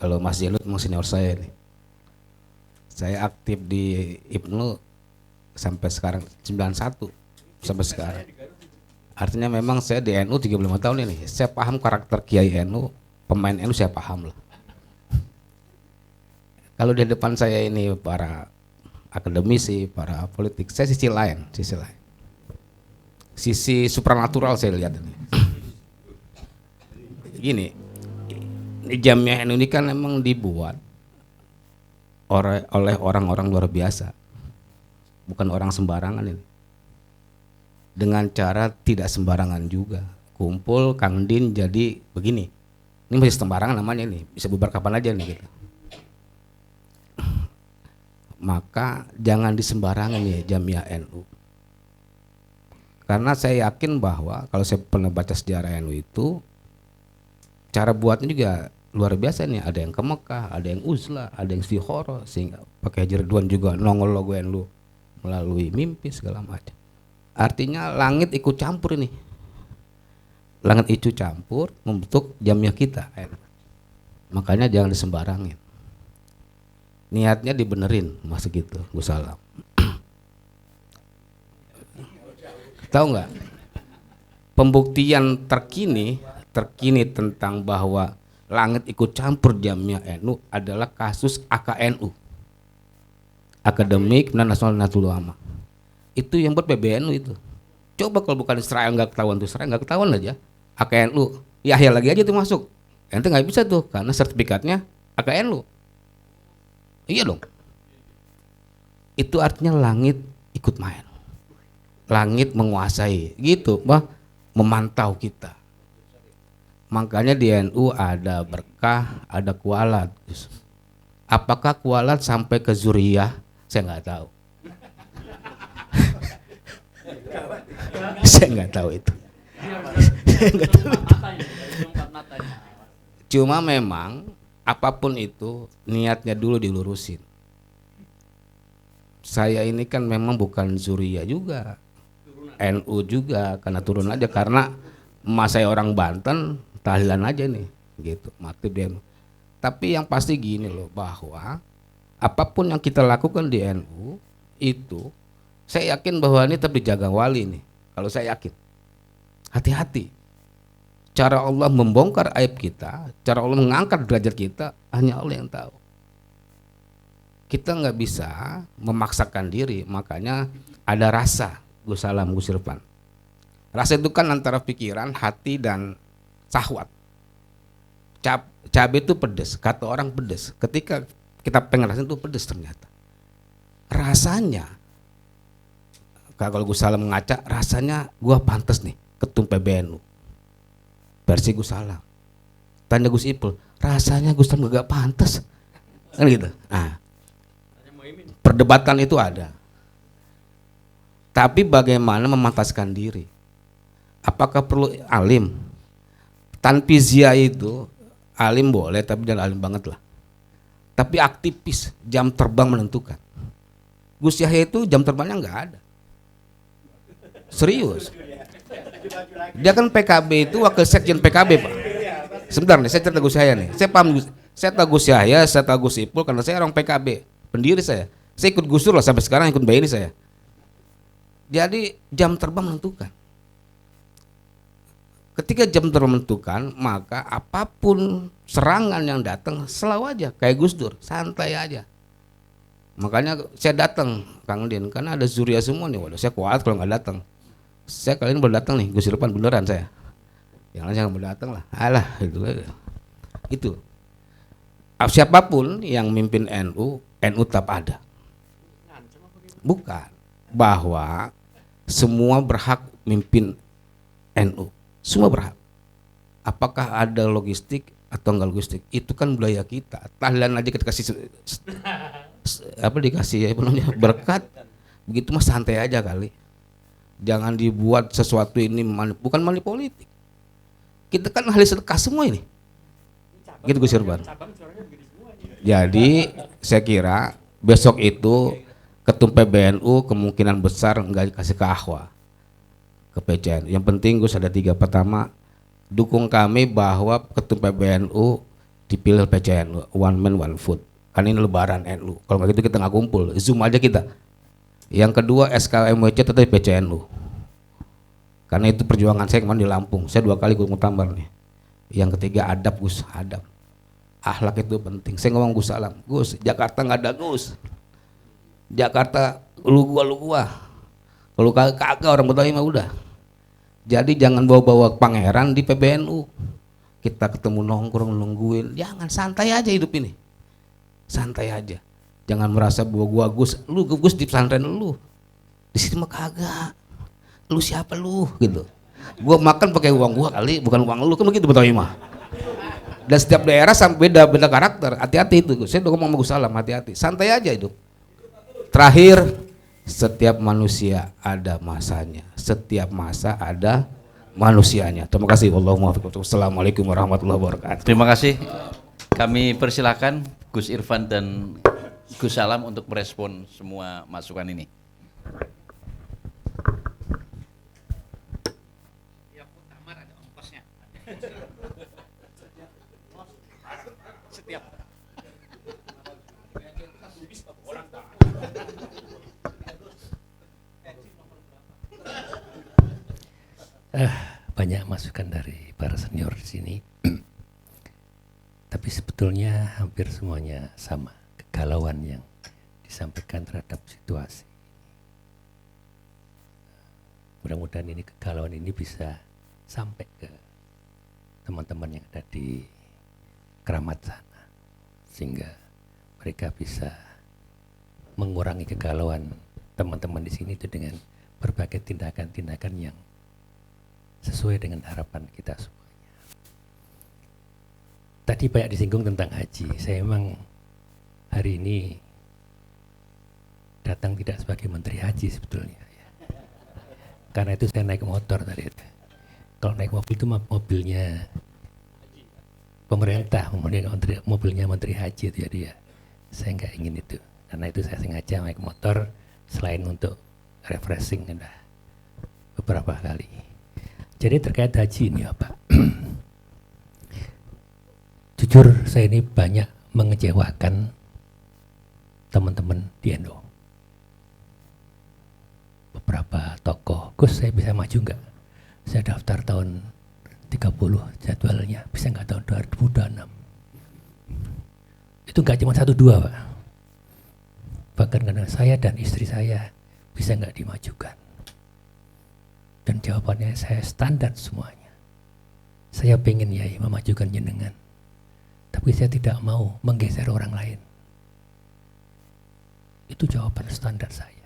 Kalau Mas Jelut mau senior saya nih. Saya aktif di IPNU sampai sekarang 91 sampai sekarang. Artinya memang saya di NU 35 tahun ini. Saya paham karakter Kiai NU, pemain NU saya paham lah. Kalau di depan saya ini para akademisi, para politik, saya sisi lain. Sisi supranatural saya lihat ini. Gini, Jamiah NU ini kan memang dibuat oleh orang-orang luar biasa, bukan orang sembarangan ini. Dengan cara tidak sembarangan juga. Kumpul Kang Din jadi begini. Ini masih sembarangan namanya ini, bisa bubar kapan aja nih gitu. Maka jangan disembarangan ya Jamiah NU. Karena saya yakin bahwa kalau saya pernah baca sejarah NU itu, cara buatnya juga luar biasa nih. Ada yang ke Mekah, ada yang uzlah, ada yang istihoro, sehingga pakai Haji Ridwan juga nongol logo NU melalui mimpi segala macam. Artinya langit ikut campur ini. Langit ikut campur membentuk Jamiah kita. Makanya jangan disembarangin. Niatnya dibenerin, masuk gitu, Gus Salam. Tahu nggak? Pembuktian terkini tentang bahwa langit ikut campur Jamiah NU adalah kasus AKNU, Akademik Nasional Nahdlatul Ulama. Itu yang buat PBNU itu. Coba kalau bukan Israel nggak ketahuan tuh, Israel nggak ketahuan aja. AKNU, Yahya lagi aja tuh masuk. Ente nggak bisa tuh karena sertifikatnya AKNU. Iya dong. Itu artinya langit ikut main. Langit menguasai gitu, memantau kita. Makanya di NU ada berkah, ada kualat. Apakah kualat sampai ke zuriyah? Saya nggak tahu. Saya nggak tahu itu. Cuma memang apapun itu niatnya dulu dilurusin. Saya ini kan memang bukan zuriyah juga, NU juga, karena turun aja karena emas saya orang Banten, tahlilan aja nih, gitu, mati dia. Tapi yang pasti gini loh, bahwa apapun yang kita lakukan di NU itu, saya yakin bahwa ini tetap dijaga wali nih. Kalau saya yakin, hati-hati. Cara Allah membongkar aib kita, cara Allah mengangkat derajat kita, hanya Allah yang tahu. Kita nggak bisa memaksakan diri, makanya ada rasa. Gus Salam, Gus Irfan. Rasa itu kan antara pikiran, hati, dan syahwat. Cabai itu pedes, kata orang pedes. Ketika kita pengen rasain itu pedes ternyata. Rasanya, kalau Gus Salam mengaca, rasanya gua pantas nih ketum PBNU. Versi Gus Salam. Tanya Gus Ipul, rasanya Gus Salam gak pantas. Kan gitu. Nah, perdebatan itu ada. Tapi bagaimana memantaskan diri? Apakah perlu alim? Tanfizia itu alim boleh, tapi jangan alim banget lah. Tapi aktivis, jam terbang menentukan. Gus Yahya itu jam terbangnya nggak ada. Serius. Dia kan PKB itu wakil sekjen PKB, Pak. Sebentar nih, saya cerita Gus Yahya nih. Saya paham, saya tahu Gus Yahya, saya tahu Gus Ipul karena saya orang PKB, pendiri saya. Saya ikut Gus Dur lah sampai sekarang, ikut BNI saya. Jadi jam terbang menentukan. Ketika jam terbang menentukan, maka apapun serangan yang datang selalu aja kayak Gus Dur, santai aja. Makanya saya datang, Kang Din, karena ada Zuria semua nih. Waduh, saya kuat kalau nggak datang. Saya kali ini baru datang nih, Gus Irfan beneran saya. Yang lain jangan baru datang lah. Alah, itu. Siapapun yang mimpin NU tetap ada. Bukan bahwa semua berhak mimpin NU. Semua berhak. Apakah ada logistik atau enggak logistik? Itu kan budaya kita. Tahlilan aja kita kasih dikasih berkat. Begitu mah santai aja kali. Jangan dibuat sesuatu ini bukan money politik. Kita kan ahli sedekah semua ini. Gitu Gus Irfan. Jadi saya kira besok itu ketum PBNU kemungkinan besar enggak dikasih ke Ahwa, ke PCN. Yang penting Gus ada 3. Pertama, dukung kami bahwa ketum PBNU dipilih PCN, one man one food. Kan ini lebaran NU. Kalau nggak gitu kita nggak kumpul, Zoom aja kita. Yang kedua, SKMWC tetap PCNU. Karena itu perjuangan saya kemarin di Lampung. Saya 2 kali gue tambal nih. Yang ketiga, adab Gus, adab. Akhlak itu penting. Saya ngomong Gus Salam, Gus, Jakarta nggak ada Gus. Jakarta lu gua. Kalau kagak orang Betawi mah udah. Jadi jangan bawa-bawa pangeran di PBNU. Kita ketemu nongkrong nungguin. Jangan, santai aja hidup ini. Santai aja. Jangan merasa bahwa gua Gus, lu Gus di pesantren lu. Di sini mah kagak. Lu siapa lu gitu. Gua makan pakai uang gua kali, bukan uang lu, kan begitu Betawi mah. Dan setiap daerah sampai beda karakter. Hati-hati itu Gus. Saya udah ngomong sama Gus Salam, hati-hati. Santai aja hidup. Terakhir, setiap manusia ada masanya. Setiap masa ada manusianya. Terima kasih. Wassalamualaikum warahmatullahi wabarakatuh. Terima kasih. Kami persilakan Gus Irfan dan Gus Salam untuk merespon semua masukan ini. Banyak masukan dari para senior di sini. Tapi sebetulnya hampir semuanya sama, kegalauan yang disampaikan terhadap situasi. Mudah-mudahan ini kegalauan ini bisa sampai ke teman-teman yang ada di Keramat sana, sehingga mereka bisa mengurangi kegalauan teman-teman di sini itu dengan berbagai tindakan-tindakan yang sesuai dengan harapan kita semuanya. Tadi banyak disinggung tentang haji. Saya memang hari ini datang tidak sebagai menteri haji sebetulnya. Ya. Karena itu saya naik motor tadi. Kalau naik mobil itu mobilnya pemerintah, mobilnya menteri haji itu, jadi ya saya nggak ingin itu. Karena itu saya sengaja naik motor selain untuk refreshing udah beberapa kali. Jadi terkait haji ini apa? Jujur saya ini banyak mengecewakan teman-teman di NU. Beberapa tokoh, Gus saya bisa maju enggak? Saya daftar tahun jadwalnya, bisa nggak tahun 2026. Itu nggak cuma 1-2 Pak, bahkan karena saya dan istri saya bisa nggak dimajukan. Dan jawabannya saya standar semuanya. Saya pengen Yai memajukan jenengan, tapi saya tidak mau menggeser orang lain. Itu jawaban standar saya.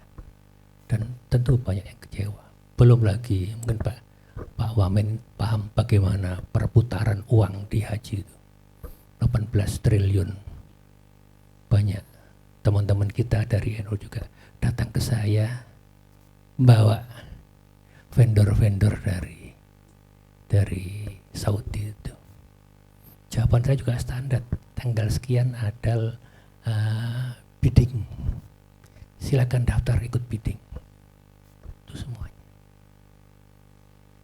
Dan tentu banyak yang kecewa. Belum lagi mungkin Pak Wamen paham bagaimana perputaran uang di haji itu. 18 triliun. Banyak teman-teman kita dari NU juga datang ke saya membawa vendor-vendor dari Saudi itu. Jawaban saya juga standar, tanggal sekian ada bidding, silakan daftar ikut bidding, itu semuanya.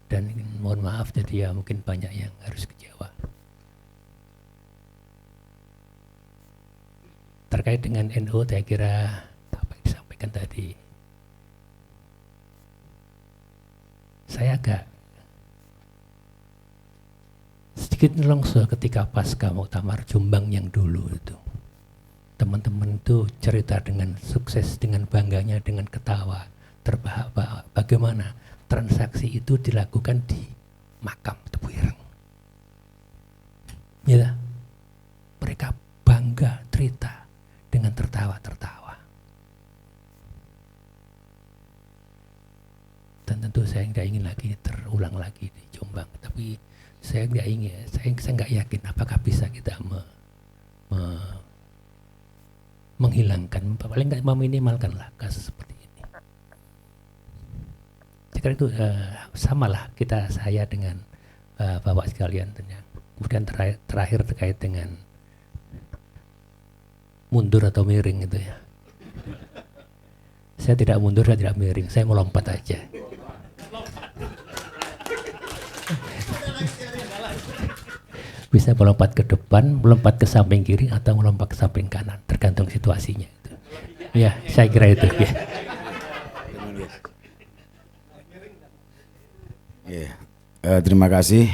Dan mohon maaf, jadi ya mungkin banyak yang harus kecewa. Terkait dengan NU, saya kira apa yang disampaikan tadi, saya agak sedikit nelongso ketika pasca Muktamar Jombang yang dulu itu. Teman-teman itu cerita dengan sukses, dengan bangganya, dengan ketawa, terbahak-bahak bagaimana transaksi itu dilakukan di makam Tebu Ireng. Ya, mereka bangga cerita dengan tertawa-tertawa. Dan tentu saya nggak ingin lagi terulang lagi di Jombang, tapi saya nggak ingin, saya nggak yakin apakah bisa kita menghilangkan, paling nggak meminimalkan lah kasus seperti ini. Saya kira itu samalah saya dengan Bapak sekalian. Kemudian terakhir terkait dengan mundur atau miring itu ya. Saya tidak mundur, saya tidak miring, saya melompat aja. Bisa melompat ke depan, melompat ke samping kiri, atau melompat ke samping kanan, tergantung situasinya. Ya, saya kira itu. Ya. Terima kasih.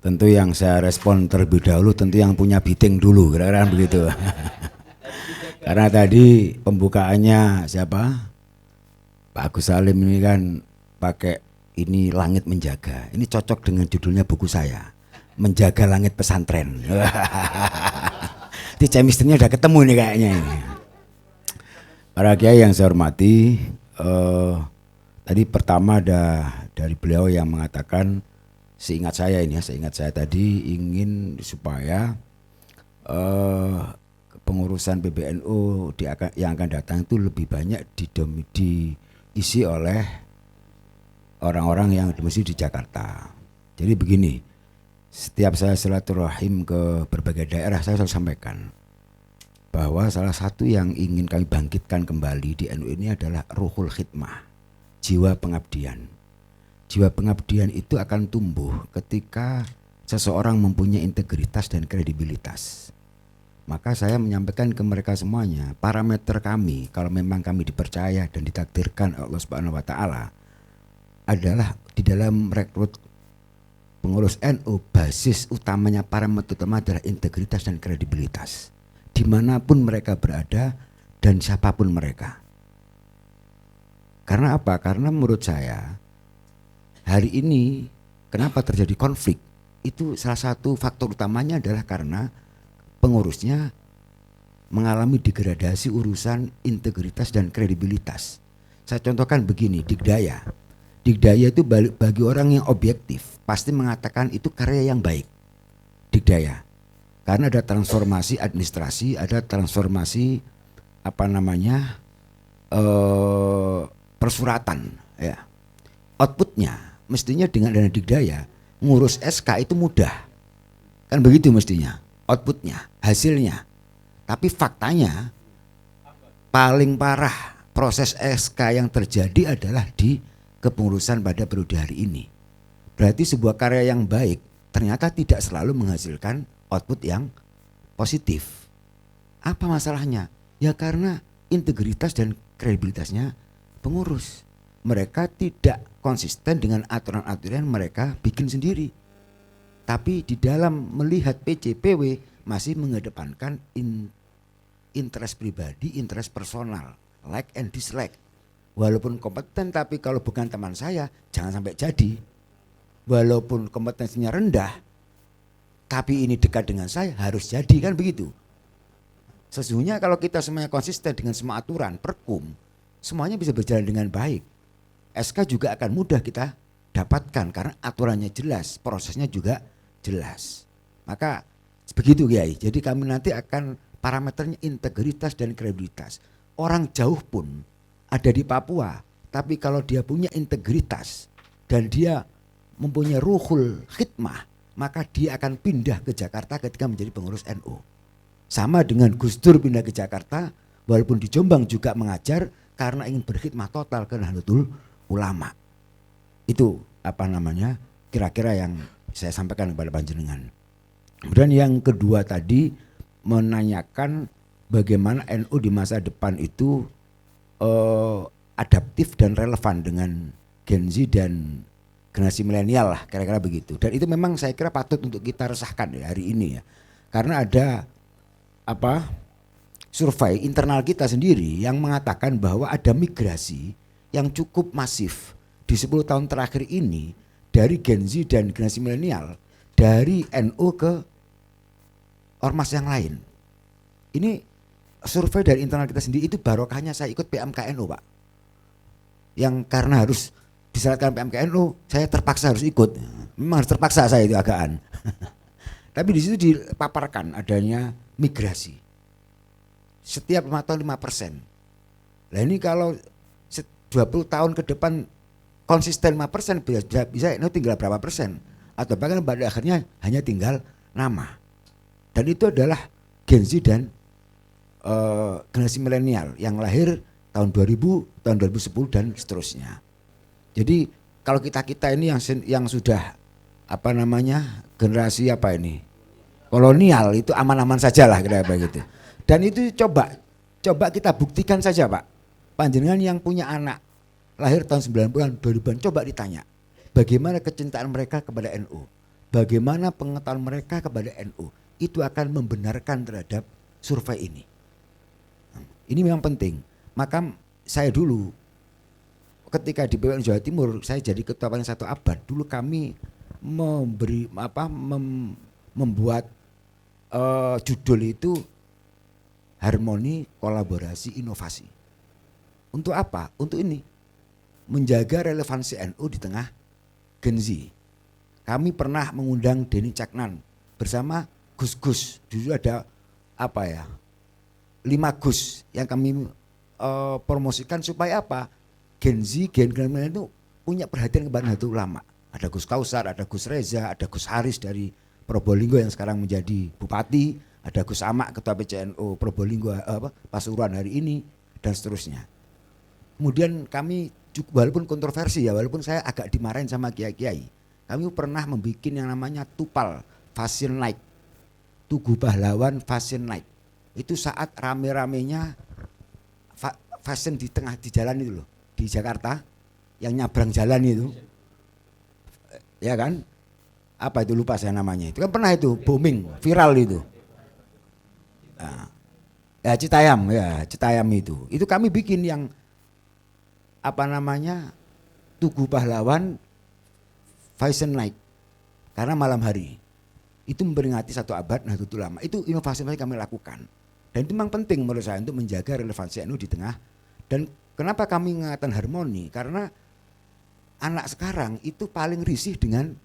Tentu yang saya respon terlebih dahulu, tentu yang punya bidding dulu, kira-kira begitu. Karena tadi pembukaannya siapa? Pak Agus Salim ini kan pakai ini langit menjaga. Ini cocok dengan judulnya buku saya. Menjaga langit pesantren. Ini chemistry-nya udah ketemu nih kayaknya ini. Para kiai yang saya hormati, tadi pertama ada dari beliau yang mengatakan, seingat saya tadi ingin supaya pengurusan PBNU yang akan datang itu lebih banyak diisi oleh orang-orang yang domisili di Jakarta. Jadi begini, setiap saya silaturahim ke berbagai daerah, saya selalu sampaikan bahwa salah satu yang ingin kami bangkitkan kembali di NU ini adalah ruhul khidmah, jiwa pengabdian. Jiwa pengabdian itu akan tumbuh ketika seseorang mempunyai integritas dan kredibilitas. Maka saya menyampaikan ke mereka semuanya, parameter kami kalau memang kami dipercaya dan ditakdirkan Allah Subhanahu wa taala adalah di dalam rekrut pengurus NU, basis utamanya, parameter utama adalah integritas dan kredibilitas. Dimanapun mereka berada dan siapapun mereka. Karena apa? Karena menurut saya hari ini kenapa terjadi konflik? Itu salah satu faktor utamanya adalah karena pengurusnya mengalami degradasi urusan integritas dan kredibilitas. Saya contohkan begini, Digdaya. Digdaya itu bagi orang yang objektif pasti mengatakan itu karya yang baik. Digdaya. Karena ada transformasi administrasi, ada transformasi persuratan ya. Outputnya mestinya dengan dana Digdaya ngurus SK itu mudah. Kan begitu mestinya. Outputnya, hasilnya. Tapi faktanya paling parah proses SK yang terjadi adalah di kepengurusan pada periode hari ini. Berarti sebuah karya yang baik ternyata tidak selalu menghasilkan output yang positif. Apa masalahnya? Ya karena integritas dan kredibilitasnya pengurus. Mereka tidak konsisten dengan aturan-aturan mereka bikin sendiri. Tapi di dalam melihat PCPW masih mengedepankan interest pribadi, interest personal, like and dislike. Walaupun kompeten tapi kalau bukan teman saya jangan sampai jadi. Walaupun kompetensinya rendah tapi ini dekat dengan saya harus jadi, kan begitu. Sesungguhnya kalau kita semuanya konsisten dengan semua aturan perkum, semuanya bisa berjalan dengan baik. SK juga akan mudah kita dapatkan karena aturannya jelas, prosesnya juga jelas. Maka begitu Kiai. Jadi kami nanti akan parameternya integritas dan kredibilitas. Orang jauh pun ada di Papua, tapi kalau dia punya integritas dan dia mempunyai ruhul khidmah, maka dia akan pindah ke Jakarta ketika menjadi pengurus NU. Sama dengan Gus Dur pindah ke Jakarta, walaupun di Jombang juga mengajar karena ingin berkhidmah total ke Nahdlatul Ulama. Itu kira-kira yang saya sampaikan kepada panjenengan. Kemudian yang kedua tadi menanyakan bagaimana NU di masa depan itu adaptif dan relevan dengan Gen Z dan generasi milenial lah, kira-kira begitu. Dan itu memang saya kira patut untuk kita resahkan ya hari ini ya. Karena ada survei internal kita sendiri yang mengatakan bahwa ada migrasi yang cukup masif di 10 tahun terakhir ini dari Gen Z dan generasi milenial dari NU ke ormas yang lain. Ini survei dari internal kita sendiri, itu barokahnya saya ikut PMKNU Pak. Yang karena harus disyaratkan PMKNU, saya terpaksa harus ikut. Memang harus terpaksa saya itu agaan. Tapi di situ dipaparkan adanya migrasi. Setiap 5 tahun 5%. Nah ini kalau 20 tahun ke depan konsisten 5%, bisa NU tinggal berapa persen? Atau bahkan pada akhirnya hanya tinggal nama. Dan itu adalah Gen Z dan generasi milenial yang lahir tahun 2000, tahun 2010 dan seterusnya. Jadi kalau kita ini yang sudah generasi kolonial itu aman-aman saja lah kira-kira begitu. Dan itu coba kita buktikan saja Pak. Panjenengan yang punya anak lahir tahun 90-an, 2000-an, coba ditanya bagaimana kecintaan mereka kepada NU, bagaimana pengetahuan mereka kepada NU. Itu akan membenarkan terhadap survei ini. Ini memang penting. Maka saya dulu ketika di BPN Jawa Timur, saya jadi ketua paling 1 abad. Dulu kami membuat judul itu harmoni, kolaborasi, inovasi. Untuk apa? Untuk ini menjaga relevansi NU di tengah Gen Z. Kami pernah mengundang Denny Caknan bersama Gus-Gus. Dulu ada 5 Gus yang kami promosikan supaya apa? Gen Z, Gen itu punya perhatian kepada Nahdlatul Ulama. Ada Gus Kausar, ada Gus Reza, ada Gus Haris dari Probolinggo yang sekarang menjadi bupati, ada Gus Amak ketua PCNU Probolinggo Pasuruan hari ini dan seterusnya. Kemudian kami walaupun kontroversi ya, walaupun saya agak dimarahin sama kiai-kiai, kami pernah membuat yang namanya Tupal Fashion Night, Tugu Pahlawan Fashion Night. Itu saat rame-ramenya fashion di jalan itu loh, di Jakarta yang nyabrang jalan itu, ya kan? Apa itu lupa saya namanya. Itu kan pernah itu booming, viral itu. Nah, ya Citayam itu. Itu kami bikin yang Tugu Pahlawan Fashion Night karena malam hari. Itu memperingati 1 abad Nahdlatul Ulama. Itu inovasi yang kami lakukan. Dan itu memang penting menurut saya untuk menjaga relevansi NU di tengah. Dan kenapa kami mengatakan harmoni? Karena anak sekarang itu paling risih dengan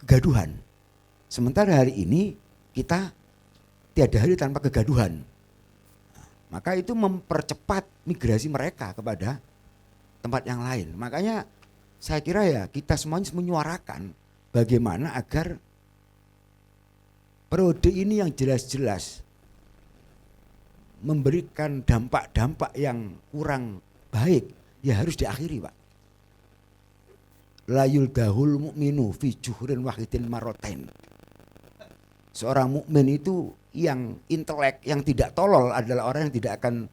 kegaduhan. Sementara hari ini kita tiada hari tanpa kegaduhan. Maka itu mempercepat migrasi mereka kepada tempat yang lain. Makanya saya kira ya kita semuanya menyuarakan bagaimana agar periode ini yang jelas-jelas memberikan dampak-dampak yang kurang baik ya harus diakhiri Pak. La yuldahul mu'minu fi juhurin wahidin marotain. Seorang mukmin itu yang intelek, yang tidak tolol adalah orang yang tidak akan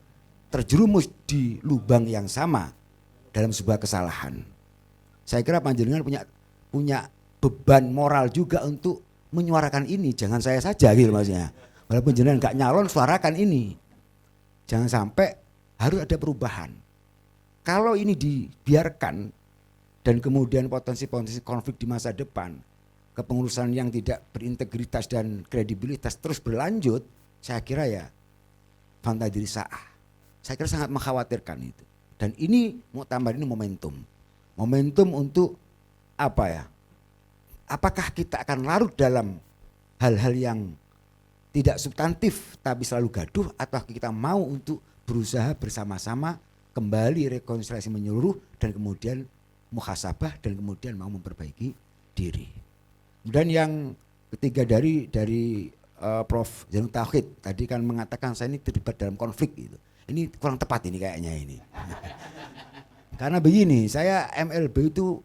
terjerumus di lubang yang sama dalam sebuah kesalahan. Saya kira panjenengan punya beban moral juga untuk menyuarakan ini. Jangan saya saja gitu maksudnya. Walaupun jenengan nggak nyalon, suarakan ini. Jangan sampai harus ada perubahan. Kalau ini dibiarkan dan kemudian potensi-potensi konflik di masa depan, kepengurusan yang tidak berintegritas dan kredibilitas terus berlanjut, saya kira ya fanta diri sa'ah. Saya kira sangat mengkhawatirkan itu. Dan ini muktamar ini momentum. Momentum untuk apa ya? Apakah kita akan larut dalam hal-hal yang tidak substantif tapi selalu gaduh, atau kita mau untuk berusaha bersama-sama kembali rekonsiliasi menyeluruh dan kemudian muhasabah dan kemudian mau memperbaiki diri. Dan yang ketiga dari Prof. Zainul Tauhid tadi kan mengatakan saya ini terlibat dalam konflik gitu. Ini kurang tepat ini kayaknya ini. Karena begini, saya MLB itu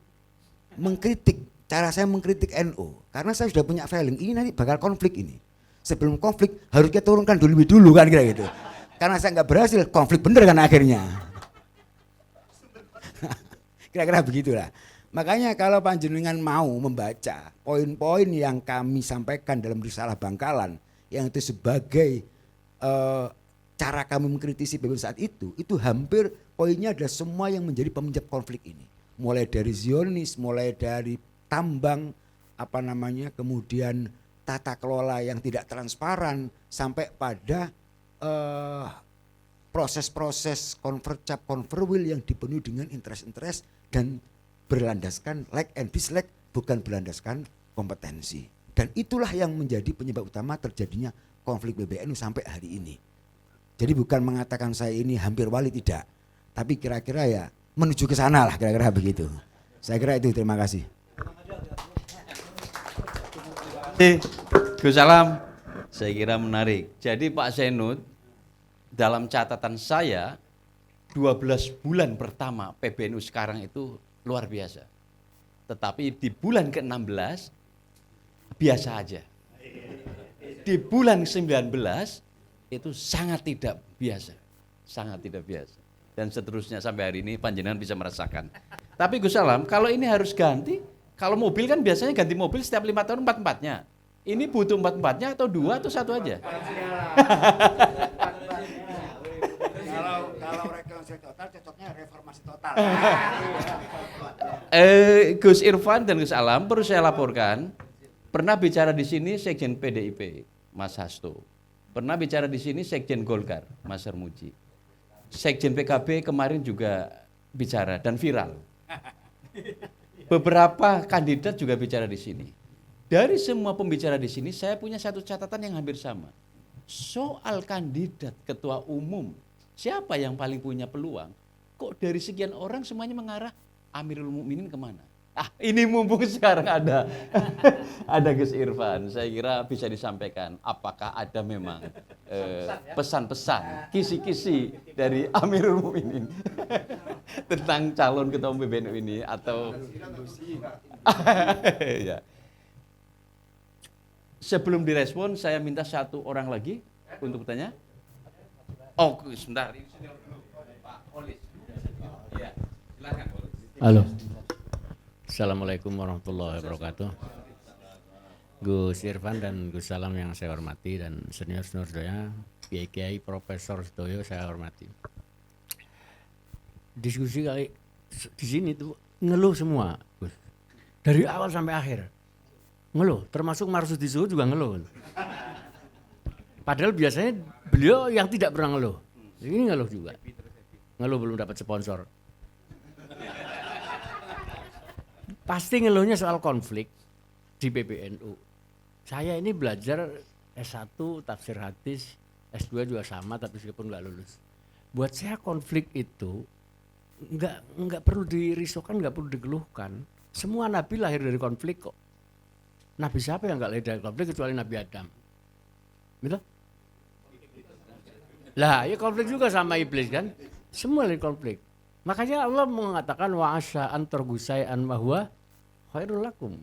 mengkritik, cara saya mengkritik NU karena saya sudah punya feeling ini nanti bakal konflik ini. Sebelum konflik harus kita turunkan dulu kan kira gitu. Karena saya nggak berhasil, konflik bener kan akhirnya. Kira-kira begitulah. Makanya kalau panjenengan mau membaca poin-poin yang kami sampaikan dalam risalah Bangkalan yang itu sebagai cara kami mengkritisi PBNU saat itu hampir poinnya adalah semua yang menjadi peminjam konflik ini. Mulai dari Zionis, mulai dari tambang kemudian tata kelola yang tidak transparan sampai pada proses-proses convert-cap, convert-will yang dipenuhi dengan interest-interest dan berlandaskan like and dislike, bukan berlandaskan kompetensi. Dan itulah yang menjadi penyebab utama terjadinya konflik PBNU sampai hari ini. Jadi bukan mengatakan saya ini hampir wali, tidak. Tapi kira-kira ya menuju ke sana lah, kira-kira begitu. Saya kira itu, terima kasih. Gus Salam, saya kira menarik. Jadi Pak Zainud, dalam catatan saya 12 bulan pertama PBNU sekarang itu luar biasa. Tetapi di bulan ke-16 biasa aja. Di bulan 19 itu sangat tidak biasa. Sangat tidak biasa. Dan seterusnya sampai hari ini panjenengan bisa merasakan. Tapi Gus Salam, kalau ini harus ganti, kalau mobil kan biasanya ganti mobil setiap 5 tahun 4-4-nya. Ini butuh 4-4-nya atau 2 atau 1 aja? Kalau rekonsiliasi total cocoknya reformasi total. Gus Irfan dan Gus Alam perlu saya laporkan, pernah bicara di sini Sekjen PDIP Mas Hasto, pernah bicara di sini Sekjen Golkar Mas Hermuji, Sekjen PKB kemarin juga bicara dan viral. Beberapa kandidat juga bicara di sini. Dari semua pembicara di sini saya punya satu catatan yang hampir sama. Soal kandidat ketua umum, siapa yang paling punya peluang? Kok dari sekian orang semuanya mengarah Amirul Mukminin kemana? Ini mumpung sekarang ada ada Gus Irfan, saya kira bisa disampaikan apakah ada memang pesan-pesan, kisi-kisi dari Amirul Mukminin tentang calon ketua umum PBNU ini atau ya. Sebelum direspon, saya minta satu orang lagi untuk bertanya. Oh, sebentar. Halo. Assalamualaikum warahmatullahi wabarakatuh. Gus Irfan dan Gus Salam yang saya hormati dan senior-senior saya, Kiai Profesor Sedoyo saya hormati. Diskusi kali di sini tuh ngeluh semua, Gus. Dari awal sampai akhir. Ngeluh, termasuk Marsudi Suhu juga ngeluh. Padahal biasanya beliau yang tidak pernah ngeluh. Ini ngeluh juga. Ngeluh belum dapat sponsor. Pasti ngeluhnya soal konflik di PBNU. Saya ini belajar S1 tafsir hadis, S2 juga sama tapi meskipun nggak lulus. Buat saya konflik itu nggak perlu dirisaukan, nggak perlu dikeluhkan. Semua nabi lahir dari konflik kok. Nabi siapa yang nggak lahir dari konflik kecuali Nabi Adam? Gitu? Lah, ya konflik juga sama iblis kan? Semua dari konflik. Makanya Allah mengatakan wa asya an targusai'an wa huwa khairul lakum.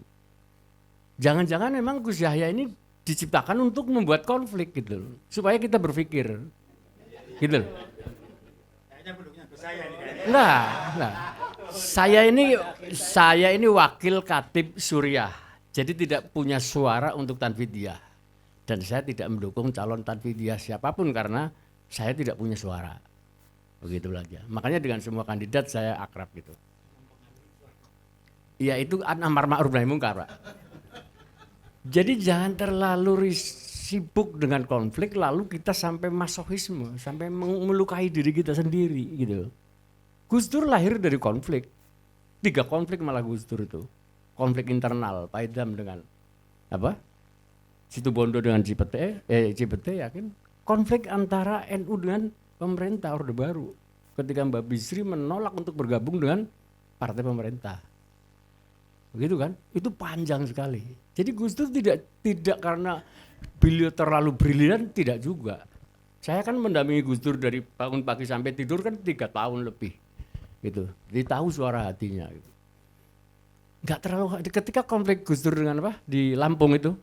Jangan-jangan memang Gus Yahya ini diciptakan untuk membuat konflik gitu loh, supaya kita berpikir. Gitu loh. Nah, saya ini wakil Khatib Suriah Jadi tidak punya suara untuk Tanfidiyah. Dan saya tidak mendukung calon Tanfidiyah siapapun karena saya tidak punya suara. Begitu aja. Makanya dengan semua kandidat saya akrab gitu. Ya itu amar ma'ruf nahi mungkar, Pak. Jadi jangan terlalu sibuk dengan konflik lalu kita sampai masohisme, sampai melukai diri kita sendiri gitu. Gus Dur lahir dari konflik. 3 konflik malah Gus Dur itu. Konflik internal Pak Idam dengan apa? Situbondo dengan Cipete yakin. Konflik antara NU dengan pemerintah Orde Baru. Ketika Mbak Bisri menolak untuk bergabung dengan partai pemerintah. Begitu kan? Itu panjang sekali. Jadi Gus Dur tidak karena beliau terlalu brilian, tidak juga. Saya kan mendampingi Gus Dur dari bangun pagi sampai tidur kan 3 tahun lebih. Gitu. Jadi tahu suara hatinya gitu. Enggak terlalu ketika konflik Gus Dur dengan apa? Di Lampung itu.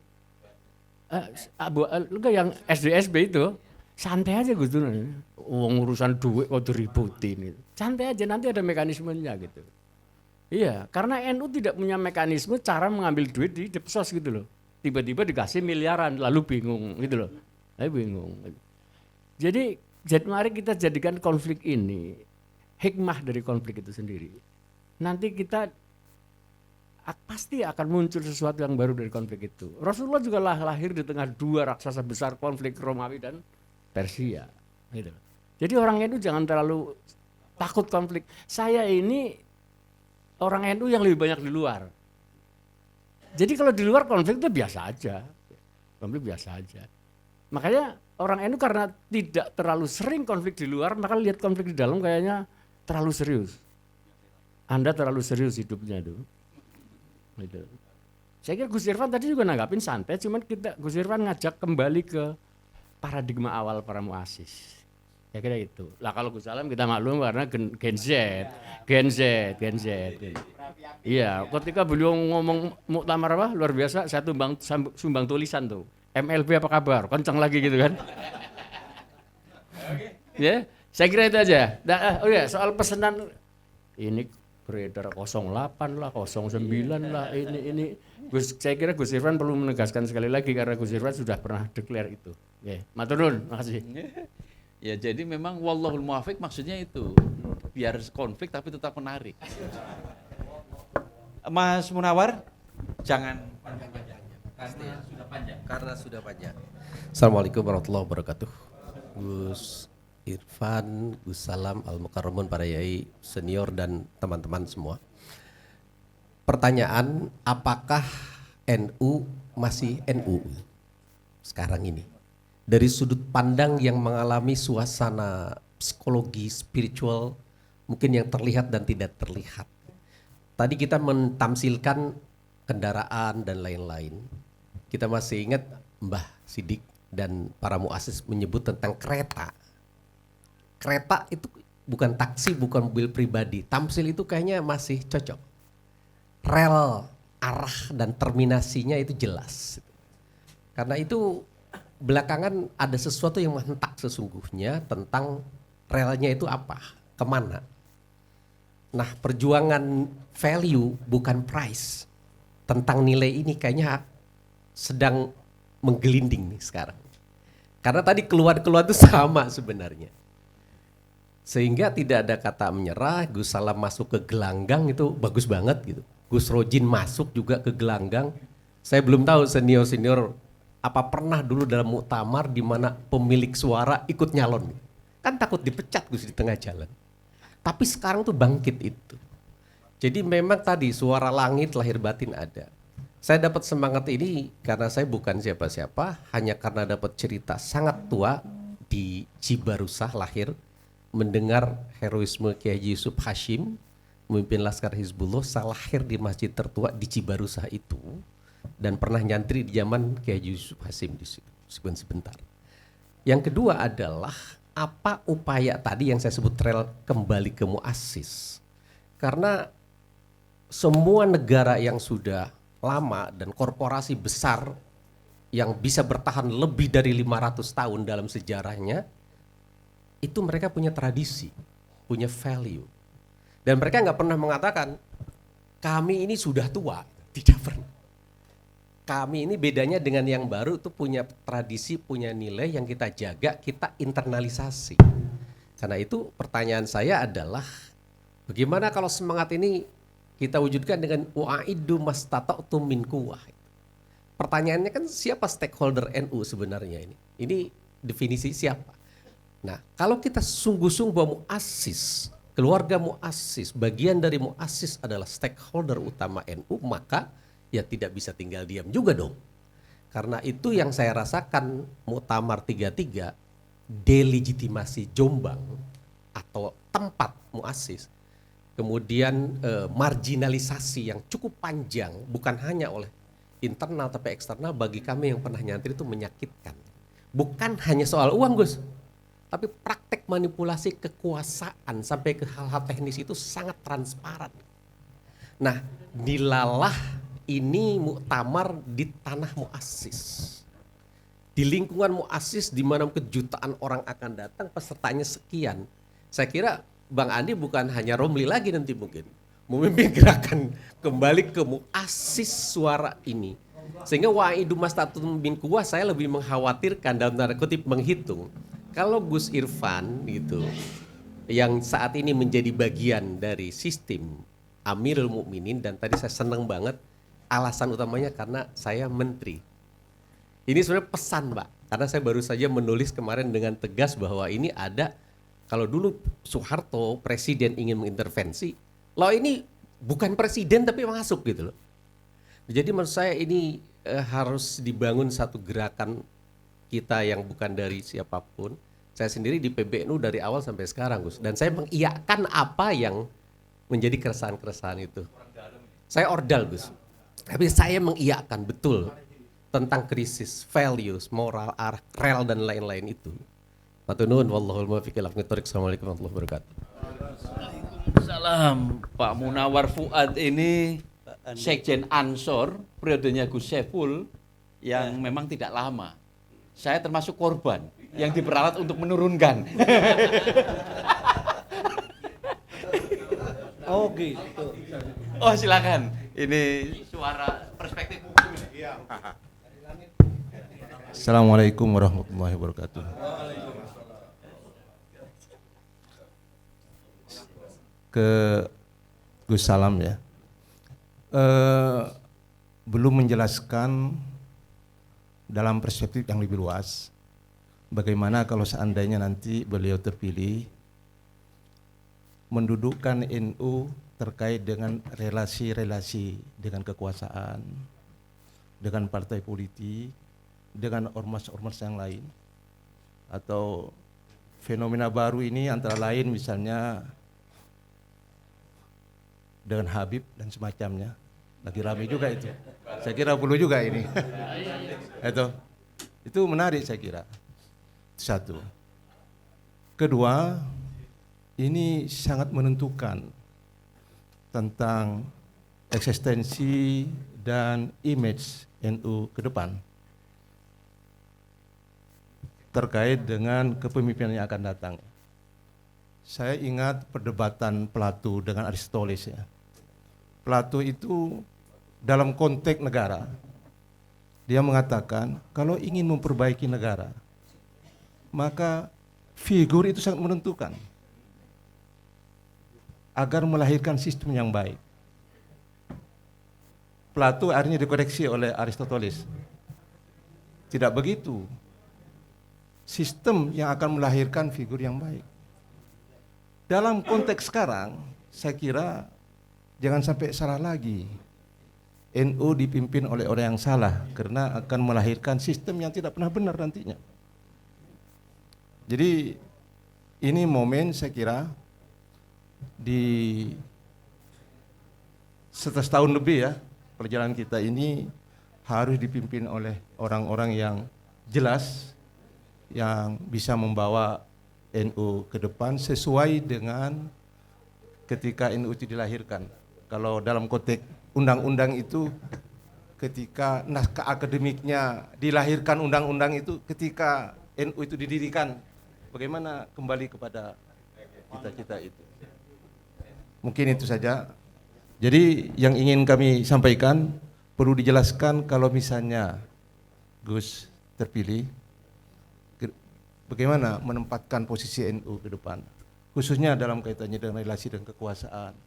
Yang SDSB itu santai aja Gus Dur. Urusan duit kok diributin gitu. Santai aja nanti ada mekanismenya gitu. Iya, karena NU tidak punya mekanisme cara mengambil duit di Depsos gitu loh. Tiba-tiba dikasih miliaran, lalu bingung gitu loh. Bingung. Jadi mari kita jadikan konflik ini hikmah dari konflik itu sendiri. Nanti kita pasti akan muncul sesuatu yang baru dari konflik itu. Rasulullah juga lahir di tengah 2 raksasa besar konflik Romawi dan Persia. Gitu. Jadi orang NU jangan terlalu takut konflik. Saya ini orang NU yang lebih banyak di luar. Jadi kalau di luar konflik itu biasa aja. Konflik biasa aja. Makanya orang NU karena tidak terlalu sering konflik di luar, maka lihat konflik di dalam kayaknya terlalu serius. Anda terlalu serius hidupnya itu. Gitu. Saya kira Gus Irfan tadi juga nanggapin santai, cuman Gus Irfan ngajak kembali ke paradigma awal para muassis. Ya kira itu. Lah kalau Gus Salam kita maklum karena Gen Z. Iya, ketika beliau ngomong muktamar apa luar biasa, saya sumbang tulisan tuh. MLB apa kabar? Kencang lagi gitu kan. Ya, saya kira itu aja. Soal pesanan ini beredar 08 lah, 09 lah, ini. Saya kira Gus Irfan perlu menegaskan sekali lagi karena Gus Irfan sudah pernah declare itu. Ya, matur nuwun, makasih. Ya jadi memang wallahul muwaffiq maksudnya itu. Biar konflik tapi tetap menarik. Mas Munawar, jangan panjang-panjang. Karena sudah panjang. Assalamualaikum warahmatullahi wabarakatuh. Gus Irfan, Gus Salam, Al-Mukarramun, para yai senior dan teman-teman semua. Pertanyaan, apakah NU masih NU sekarang ini? Dari sudut pandang yang mengalami suasana psikologi, spiritual, mungkin yang terlihat dan tidak terlihat. Tadi kita mentamsilkan kendaraan dan lain-lain. Kita masih ingat Mbah Sidik dan para muassis menyebut tentang kereta. Kereta itu bukan taksi, bukan mobil pribadi. Tamsil itu kayaknya masih cocok. Rel, arah dan terminasinya itu jelas. Karena itu belakangan ada sesuatu yang menghentak sesungguhnya tentang relnya itu apa, kemana. Nah perjuangan value bukan price tentang nilai ini kayaknya sedang menggelinding nih sekarang. Karena tadi keluar itu sama sebenarnya. Sehingga tidak ada kata menyerah, Gus Salam masuk ke gelanggang itu bagus banget gitu. Gus Rojin masuk juga ke gelanggang. Saya belum tahu senior-senior apa pernah dulu dalam muktamar di mana pemilik suara ikut nyalon. Kan takut dipecat Gus di tengah jalan. Tapi sekarang tuh bangkit itu. Jadi memang tadi suara langit lahir batin ada. Saya dapat semangat ini karena saya bukan siapa-siapa, hanya karena dapat cerita sangat tua di Cibarusah lahir, mendengar heroisme Kiai Haji Yusuf Hashim, memimpin Laskar Hizbullah, saya lahir di masjid tertua di Cibarusah itu, dan pernah nyantri di zaman Kiai Haji Yusuf Hashim di situ, sebentar. Yang kedua adalah apa upaya tadi yang saya sebut rel kembali ke muassis. Karena semua negara yang sudah lama dan korporasi besar yang bisa bertahan lebih dari 500 tahun dalam sejarahnya, itu mereka punya tradisi, punya value. Dan mereka nggak pernah mengatakan, kami ini sudah tua. Tidak pernah. kami ini bedanya dengan yang baru itu punya tradisi, punya nilai yang kita jaga, kita internalisasi. Karena itu pertanyaan saya adalah bagaimana kalau semangat ini kita wujudkan dengan wa'iddu mastata'tum min quwwah. Pertanyaannya kan siapa stakeholder NU sebenarnya ini? Ini definisi siapa? Nah, kalau kita sungguh-sungguh bahwa muassis, keluarga muassis, bagian dari muassis adalah stakeholder utama NU, maka ya tidak bisa tinggal diam juga dong. Karena itu yang saya rasakan Muktamar 33, delegitimasi Jombang atau tempat muassis, kemudian marginalisasi yang cukup panjang, bukan hanya oleh internal tapi eksternal, bagi kami yang pernah nyantri itu menyakitkan. Bukan hanya soal uang, Gus, tapi praktek manipulasi kekuasaan sampai ke hal-hal teknis itu sangat transparan. Nah, dilalah ini muktamar di tanah muassis. Di lingkungan muassis di mana kejutaan orang akan datang, pesertanya sekian. Saya kira Bang Andi bukan hanya Romli lagi nanti mungkin memimpin gerakan kembali ke muassis suara ini. Sehingga wa'iddu mastata'tum min quwwah, saya lebih mengkhawatirkan dalam tanda kutip menghitung kalau Gus Irfan gitu yang saat ini menjadi bagian dari sistem Amirul Mukminin, dan tadi saya senang banget alasan utamanya karena saya menteri. Ini sebenarnya pesan, Pak, karena saya baru saja menulis kemarin dengan tegas bahwa ini ada, kalau dulu Soeharto presiden ingin mengintervensi, loh ini bukan presiden tapi masuk gitu loh. Jadi menurut saya ini harus dibangun satu gerakan kita yang bukan dari siapapun. Saya sendiri di PBNU dari awal sampai sekarang, Gus, dan saya mengiyakan apa yang menjadi keresahan-keresahan itu. Saya ordal, Gus, tapi saya mengiyakan betul tentang krisis values, moral, arah, rel dan lain-lain itu. Matunun wallahul muwaffiq ila aqwamit thoriq. Assalamualaikum warahmatullahi wabarakatuh. Salam. Pak Munawar Fuad ini Sekjen Ansor periodenya Gus Saiful yang memang tidak lama. Saya termasuk korban yang diperalat untuk menurunkan. Oh gitu. Oh silakan. Ini suara perspektif. Assalamualaikum warahmatullahi wabarakatuh. Ke Gus Salam ya. Belum menjelaskan dalam perspektif yang lebih luas bagaimana kalau seandainya nanti beliau terpilih mendudukkan NU terkait dengan relasi-relasi dengan kekuasaan, dengan partai politik, dengan ormas-ormas yang lain, atau fenomena baru ini antara lain misalnya dengan Habib dan semacamnya, lagi ramai juga itu. Saya kira perlu juga ini. Itu menarik saya kira. Satu. Kedua, ini sangat menentukan tentang eksistensi dan image NU ke depan terkait dengan kepemimpinan yang akan datang. Saya ingat perdebatan Plato dengan Aristoteles ya. Plato itu dalam konteks negara, dia mengatakan kalau ingin memperbaiki negara, maka figur itu sangat menentukan agar melahirkan sistem yang baik. Plato akhirnya dikoreksi oleh Aristoteles. Tidak begitu. Sistem yang akan melahirkan figur yang baik. Dalam konteks sekarang, saya kira jangan sampai salah lagi. NU dipimpin oleh orang yang salah karena akan melahirkan sistem yang tidak pernah benar nantinya. Jadi ini momen saya kira di setelah setahun lebih ya perjalanan kita ini harus dipimpin oleh orang-orang yang jelas, yang bisa membawa NU ke depan sesuai dengan ketika NU itu dilahirkan. Kalau dalam konteks undang-undang itu ketika naskah akademiknya dilahirkan undang-undang itu ketika NU itu didirikan, bagaimana kembali kepada cita-cita itu. Mungkin itu saja. Jadi yang ingin kami sampaikan, perlu dijelaskan kalau misalnya Gus terpilih, bagaimana menempatkan posisi NU ke depan, khususnya dalam kaitannya dengan relasi dan kekuasaan,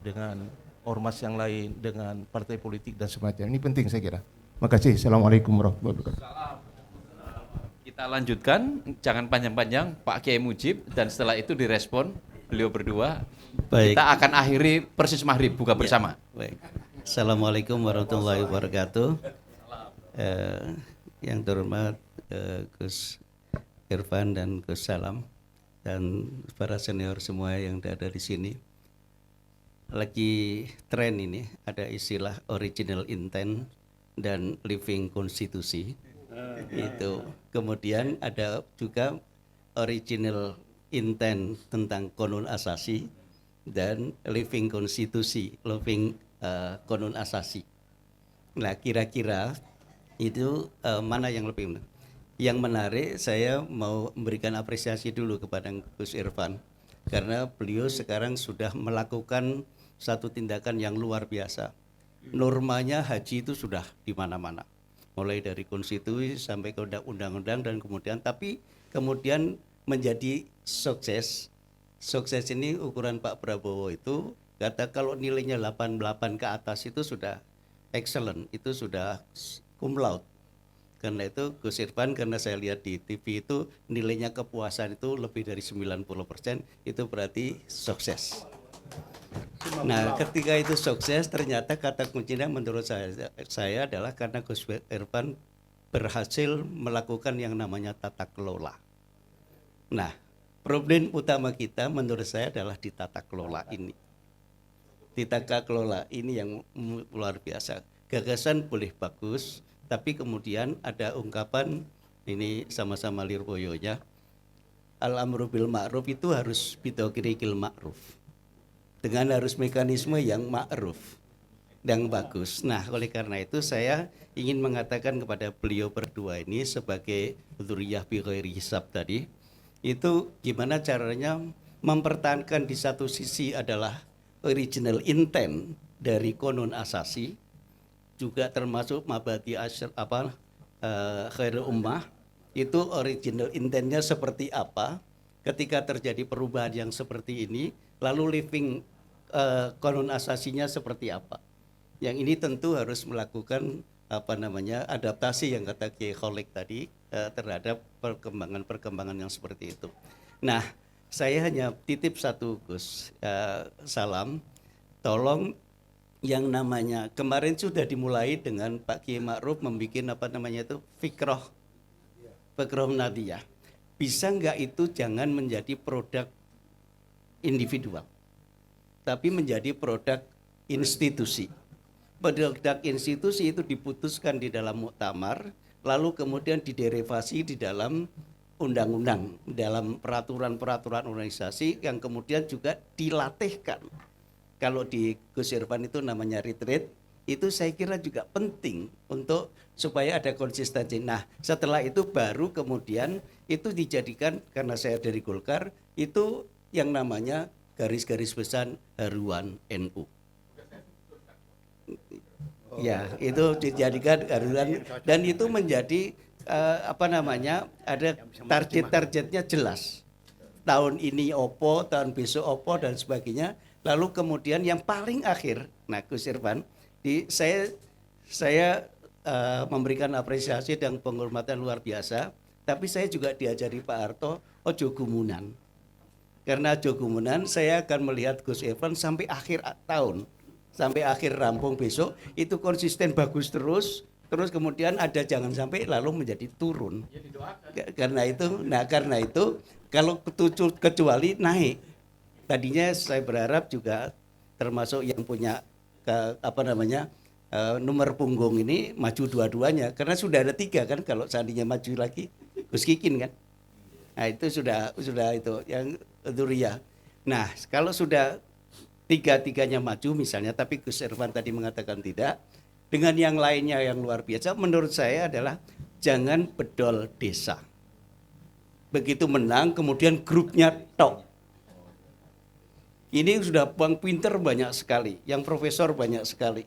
dengan ormas yang lain, dengan partai politik dan semacam. Ini penting saya kira. Makasih. Assalamualaikum warahmatullahi wabarakatuh. Kita lanjutkan, jangan panjang-panjang, Pak Kiai Mujib, dan setelah itu direspon beliau berdua. Baik. Kita akan akhiri persis maghrib, buka bersama. Baik. Assalamualaikum warahmatullahi wabarakatuh. Yang terhormat Gus Irfan dan Gus Salam dan para senior semua yang ada di sini. Lagi tren ini ada istilah original intent dan living konstitusi. Itu kemudian ada juga original intent tentang konon asasi dan living konstitusi, living konon asasi. Nah, kira-kira itu mana yang lebih menarik? Yang menarik, saya mau memberikan apresiasi dulu kepada Gus Irfan karena beliau sekarang sudah melakukan satu tindakan yang luar biasa. Normanya haji itu sudah di mana-mana, mulai dari konstitusi sampai ke undang-undang dan kemudian menjadi sukses. Sukses ini ukuran Pak Prabowo itu kata kalau nilainya 88 ke atas itu sudah excellent, itu sudah cum laude. Karena itu Gus Irfan, karena saya lihat di TV itu nilainya kepuasan itu lebih dari 90%, itu berarti sukses. Nah, ketika itu sukses, ternyata kata kuncinya menurut saya adalah karena Gus Irfan berhasil melakukan yang namanya tata kelola. Nah, problem utama kita menurut saya adalah di tata kelola ini. Di tata kelola ini yang luar biasa. Gagasan boleh bagus, tapi kemudian ada ungkapan, ini sama-sama Lirboyonya, al-amru bil ma'ruf itu harus bidokirikil ma'ruf. Dengan harus mekanisme yang ma'ruf, yang bagus. Nah, oleh karena itu saya ingin mengatakan kepada beliau berdua ini sebagai dzurriyyah bi ghairi hisab tadi, itu gimana caranya mempertahankan di satu sisi adalah original intent dari konon asasi, juga termasuk mabadi khairul ummah, itu original intentnya seperti apa ketika terjadi perubahan yang seperti ini, lalu living konon asasinya seperti apa. Yang ini tentu harus melakukan adaptasi yang kata Kiai Khalid tadi terhadap perkembangan yang seperti itu. Nah, saya hanya titip satu Gus Salam, tolong yang namanya kemarin sudah dimulai dengan Pak Kiai Ma'ruf membuat fikroh Nadiyah. Bisa enggak itu jangan menjadi produk individual, tapi menjadi produk institusi. Produk institusi itu diputuskan di dalam muktamar, lalu kemudian diderivasi di dalam undang-undang, dalam peraturan-peraturan organisasi yang kemudian juga dilatihkan. Kalau di Gus Irfan itu namanya retreat, itu saya kira juga penting untuk supaya ada konsistensi. Nah, setelah itu baru kemudian itu dijadikan, karena saya dari Golkar, itu yang namanya garis-garis besar haruan NU. Ya, itu dijadikan haruan dan itu menjadi ada target-targetnya jelas. Tahun ini opo, tahun besok opo dan sebagainya. Lalu kemudian yang paling akhir, nah Gus Irfan, saya memberikan apresiasi dan penghormatan luar biasa, tapi saya juga diajari Pak Harto, ojo gumunan. Karena ojo gumunan, saya akan melihat Gus Irfan sampai akhir tahun, sampai akhir rampung besok, itu konsisten bagus terus kemudian ada jangan sampai lalu menjadi turun. Karena itu kalau kecuali naik. Tadinya saya berharap juga termasuk yang punya nomor punggung ini maju dua-duanya, karena sudah ada 3 kan, kalau seandainya maju lagi Gus Kikin kan. Nah itu sudah itu yang dzurriyyah. Nah kalau sudah 3-3-nya maju misalnya, tapi Gus Irfan tadi mengatakan tidak, dengan yang lainnya yang luar biasa, menurut saya adalah jangan bedol desa. Begitu menang kemudian grupnya tok. Ini sudah bang pinter banyak sekali, yang profesor banyak sekali.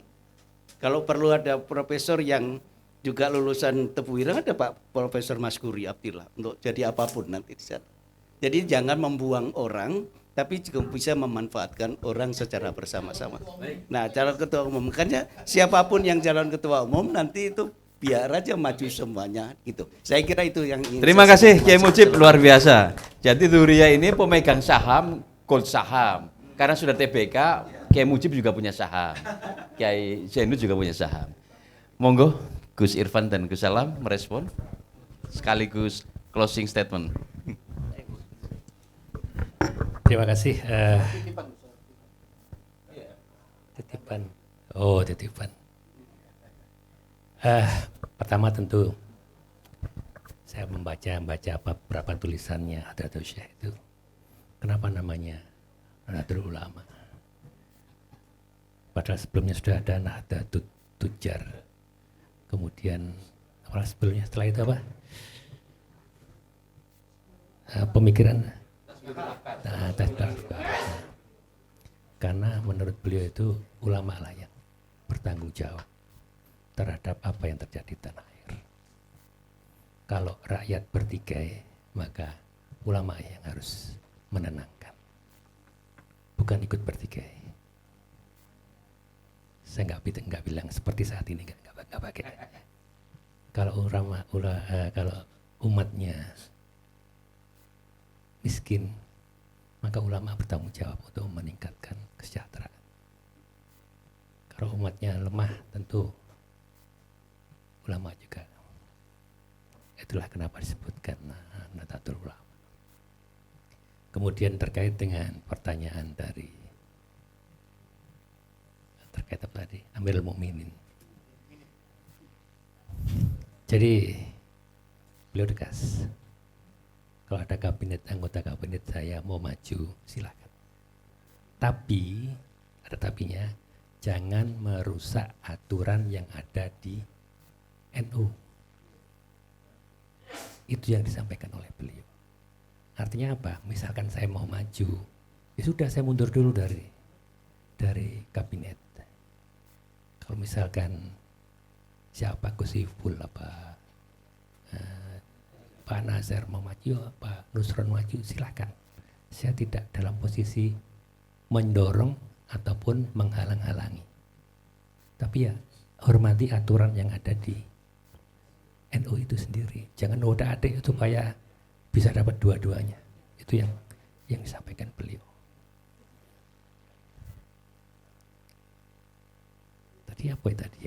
Kalau perlu ada profesor yang juga lulusan Tebuireng, ada Pak Profesor Maskuri Abdillah untuk jadi apapun nanti di sana. Jadi jangan membuang orang, tapi juga bisa memanfaatkan orang secara bersama-sama. Nah, calon ketua umum, makanya siapapun yang calon ketua umum nanti itu biar aja maju semuanya gitu. Saya kira itu yang ingin Terima saya kasih sampaikan. Kiai Mujib, luar biasa. Jadi Duria ini pemegang saham, gold saham. Karena sudah TBK, Kiai Mujib juga punya saham. Kiai Zainul juga punya saham. Monggo Gus Irfan dan Gus Salam merespon sekaligus closing statement. Terima kasih. Titipan. Oh, titipan. Pertama tentu saya membaca beberapa tulisannya Hadratul Syekh itu. Kenapa namanya Nahdlatul Ulama? Padahal sebelumnya sudah ada Nahdlatul Tujar. Kemudian apa sebelumnya, setelah itu apa? Pemikiran. Karena menurut beliau itu ulama lah yang bertanggung jawab terhadap apa yang terjadi di tanah air. Kalau rakyat bertikai, maka ulama yang harus menenangkan, bukan ikut bertikai. Saya nggak bilang seperti saat ini, nggak pakai. Kalau kalau umatnya miskin, maka ulama bertanggung jawab untuk meningkatkan kesejahteraan. Kalau umatnya lemah, tentu ulama juga. Itulah kenapa disebutkan Nahdlatul Ulama. Kemudian terkait dengan pertanyaan dari terkait apa tadi, Amirul Mukminin. Jadi beliau tegas, kalau ada kabinet, anggota kabinet saya mau maju, silakan. Tapi, ada tapinya, jangan merusak aturan yang ada di NU. Itu yang disampaikan oleh beliau. Artinya apa? Misalkan saya mau maju, ya sudah saya mundur dulu dari kabinet. Kalau misalkan siapa Gus Iful, Pak Nazar mau maju, Pak Nusron maju, silakan. Saya tidak dalam posisi mendorong ataupun menghalang-halangi. Tapi ya hormati aturan yang ada di NU itu sendiri. Jangan oda-adik supaya bisa dapat dua-duanya. Itu yang disampaikan beliau. Tadi apa ya tadi?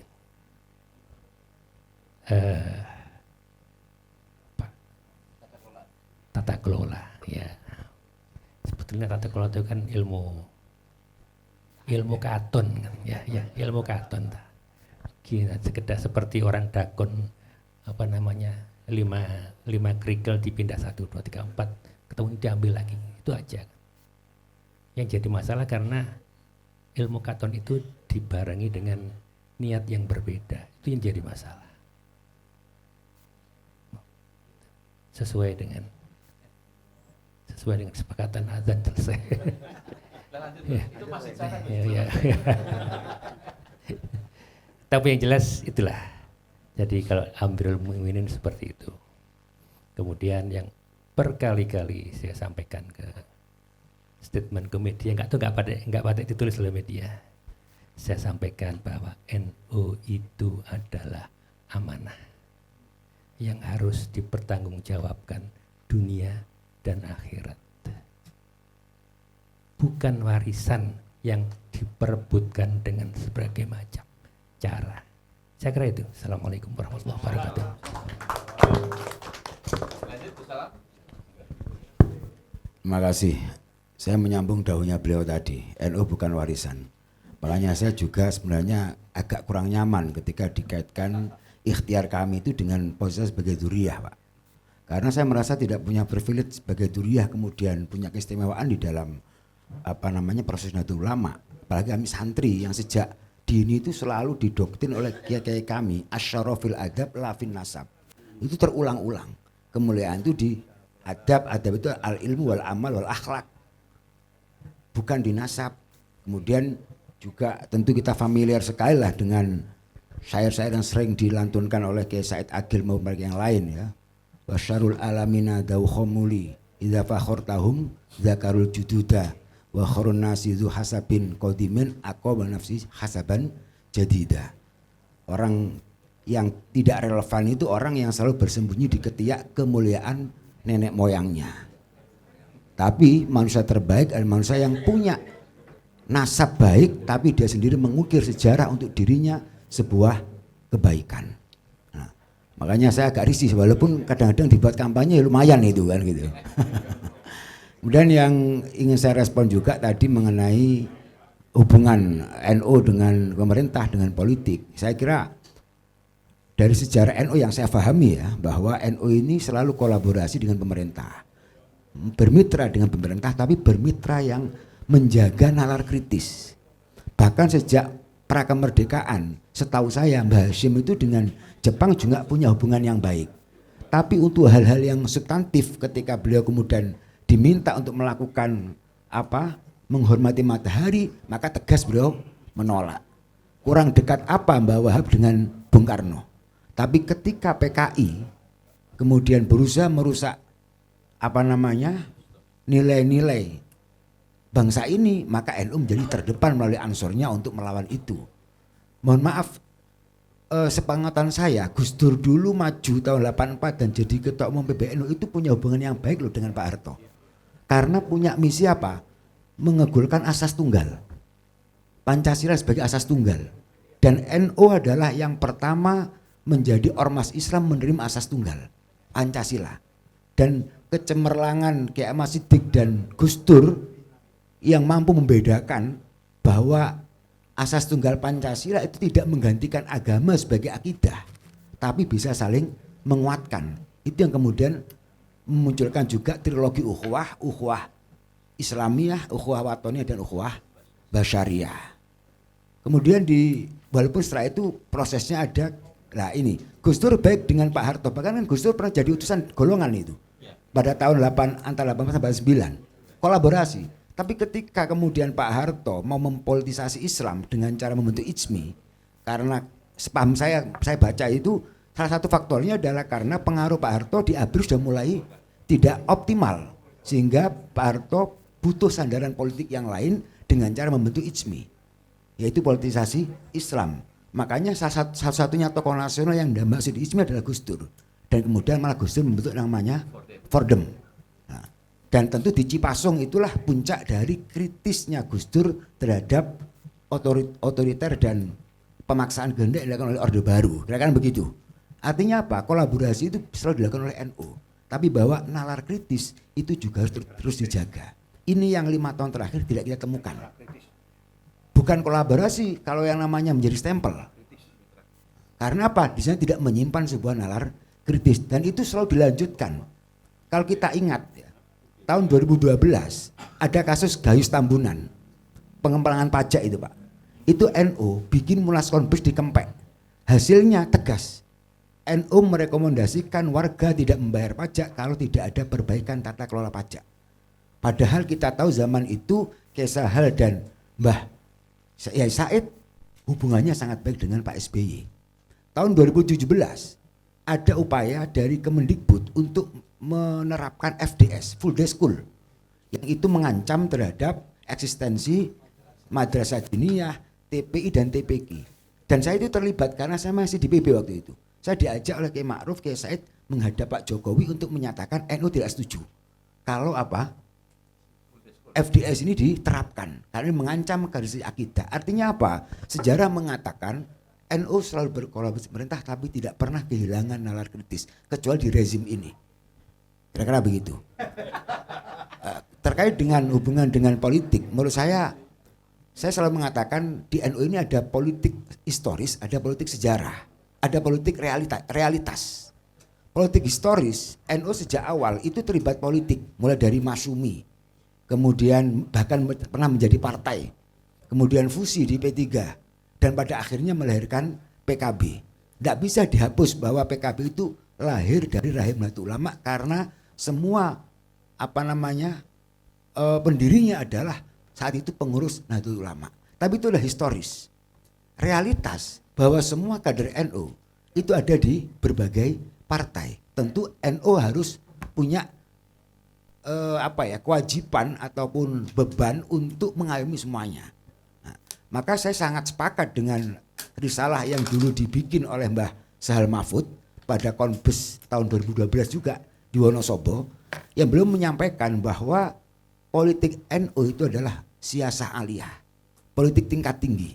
Tata kelola, ya. Sebetulnya tata kelola itu kan ilmu katon kan, ya ilmu katon. Gini, sekedar seperti orang dakon, apa namanya, 5 kerikil dipindah 1, 2, 3, 4, ketemu diambil lagi, itu aja. Yang jadi masalah karena ilmu katon itu dibarengi dengan niat yang berbeda, itu yang jadi masalah. Sesuai dengan kesepakatan azan selesai. Itu masih cara. Ya. Tapi yang jelas itulah. Jadi kalau Amirul Mukminin seperti itu. Kemudian yang berkali-kali saya sampaikan ke statement ke media, nggak pada ditulis oleh media. Saya sampaikan bahwa NU itu adalah amanah yang harus dipertanggungjawabkan dunia dan akhirat. Bukan warisan yang diperebutkan dengan berbagai macam cara. Saya kira itu. Assalamualaikum warahmatullahi wabarakatuh. Terima kasih. Saya menyambung daunnya beliau tadi. NU bukan warisan. Makanya saya juga sebenarnya agak kurang nyaman ketika dikaitkan ikhtiar kami itu dengan posisi sebagai dzuriyah, Pak. Karena saya merasa tidak punya privilege sebagai dzuriyah kemudian punya keistimewaan di dalam proses Nahdlatul Ulama. Apalagi kami santri yang sejak dini itu selalu didoktrin oleh kiai-kiai kami, asyarafil adab lafin nasab. Itu terulang-ulang. Kemuliaan itu di adab itu al ilmu wal amal wal akhlak. Bukan di nasab. Kemudian juga tentu kita familiar sekali lah dengan syair-syair yang sering dilantunkan oleh Kiai Said Agil maupun yang lain ya. Wasyarul alamina daukhomuli idza fakhortahum zakarul jududa wa kharun nasi dzu hasabin qadimin aqwa nafsi hasaban jadida. Orang yang tidak relevan itu orang yang selalu bersembunyi di ketiak kemuliaan nenek moyangnya. Tapi manusia terbaik adalah manusia yang punya nasab baik tapi dia sendiri mengukir sejarah untuk dirinya sebuah kebaikan. Nah, makanya saya agak risih walaupun kadang-kadang dibuat kampanye lumayan itu kan gitu. Kemudian yang ingin saya respon juga tadi mengenai hubungan NU dengan pemerintah dengan politik. Saya kira dari sejarah NU yang saya pahami ya bahwa NU ini selalu kolaborasi dengan pemerintah. Bermitra dengan pemerintah tapi bermitra yang menjaga nalar kritis. Bahkan sejak prakemerdekaan, setahu saya Mbah Hashim itu dengan Jepang juga punya hubungan yang baik. Tapi untuk hal-hal yang substantif ketika beliau kemudian diminta untuk melakukan menghormati matahari, maka tegas beliau menolak. Kurang dekat apa Mbah Wahab dengan Bung Karno. Tapi ketika PKI kemudian berusaha merusak nilai-nilai bangsa ini, maka NU menjadi terdepan melalui ansornya untuk melawan itu. Mohon maaf, sepengetahuan saya Gus Dur dulu maju tahun 84 dan jadi ketua umum PBNU itu punya hubungan yang baik loh dengan Pak Harto. Karena punya misi apa? Mengegulkan asas tunggal. Pancasila sebagai asas tunggal. Dan NU adalah yang pertama menjadi ormas Islam menerima asas tunggal, Pancasila. Dan kecemerlangan Kiai Ahmad Siddiq dan Gus Dur yang mampu membedakan bahwa asas tunggal Pancasila itu tidak menggantikan agama sebagai akidah, tapi bisa saling menguatkan. Itu yang kemudian memunculkan juga trilogi ukhuwah Islamiyah, ukhuwah Watoniyah dan ukhuwah Basyariyah. Kemudian walaupun setelah itu prosesnya ada, ini Gus Dur baik dengan Pak Harto, bahkan kan Gus Dur pernah jadi utusan golongan itu pada tahun antara 18 sampai 9, kolaborasi. Tapi ketika kemudian Pak Harto mau mempolitisasi Islam dengan cara membentuk IJMI, karena sepaham saya baca itu salah satu faktornya adalah karena pengaruh Pak Harto di ABRI sudah mulai tidak optimal, sehingga Pak Harto butuh sandaran politik yang lain dengan cara membentuk IJMI, yaitu politisasi Islam. Makanya salah satunya tokoh nasional yang maksud di IJMI adalah Gus Dur, dan kemudian malah Gus Dur membentuk namanya Fordem. Dan tentu di Cipasung itulah puncak dari kritisnya Gus Dur terhadap otoriter dan pemaksaan kehendak yang dilakukan oleh Orde Baru. Kira-kira begitu. Artinya apa? Kolaborasi itu selalu dilakukan oleh NU. Tapi bahwa nalar kritis itu juga harus terus dijaga. Ini yang 5 tahun terakhir tidak kita temukan. Bukan kolaborasi kalau yang namanya menjadi stempel. Karena apa? Di sana tidak menyimpan sebuah nalar kritis. Dan itu selalu dilanjutkan. Kalau kita ingat ya, tahun 2012 ada kasus Gayus Tambunan, pengembangan pajak itu Pak. Itu NU bikin mulas konbes di Kempek. Hasilnya tegas. NU merekomendasikan warga tidak membayar pajak kalau tidak ada perbaikan tata kelola pajak. Padahal kita tahu zaman itu Kiai Sahal dan Mbah Yai Said hubungannya sangat baik dengan Pak SBY. Tahun 2017 ada upaya dari Kemendikbud untuk menerapkan FDS, full day school, yang itu mengancam terhadap eksistensi madrasah diniyah, TPI dan TPQ. Dan saya itu terlibat karena saya masih di PB waktu itu. Saya diajak oleh Kiai Ma'ruf, Kiai Said menghadap Pak Jokowi untuk menyatakan NU tidak setuju kalau FDS ini diterapkan karena ini mengancam garis akidah. Artinya apa? Sejarah mengatakan NU selalu berkolaborasi pemerintah tapi tidak pernah kehilangan nalar kritis kecuali di rezim ini. Kira-kira begitu. Terkait dengan hubungan dengan politik, menurut saya selalu mengatakan di NU ini ada politik historis, ada politik sejarah, ada politik realitas. Politik historis, NU sejak awal itu terlibat politik, mulai dari Masyumi, kemudian bahkan pernah menjadi partai, kemudian fusi di P3, dan pada akhirnya melahirkan PKB. Tidak bisa dihapus bahwa PKB itu lahir dari rahim Nahdlatul Ulama karena semua pendirinya adalah saat itu pengurus Nahdlatul Ulama. Tapi itu adalah historis. Realitas bahwa semua kader NU itu ada di berbagai partai. Tentu NU harus punya kewajiban ataupun beban untuk mengayomi semuanya. Nah, maka saya sangat sepakat dengan risalah yang dulu dibikin oleh Mbah Sahal Mahfud pada Konbes tahun 2012 juga di Wonosobo, yang belum menyampaikan bahwa politik NU itu adalah siasah aliyah, politik tingkat tinggi.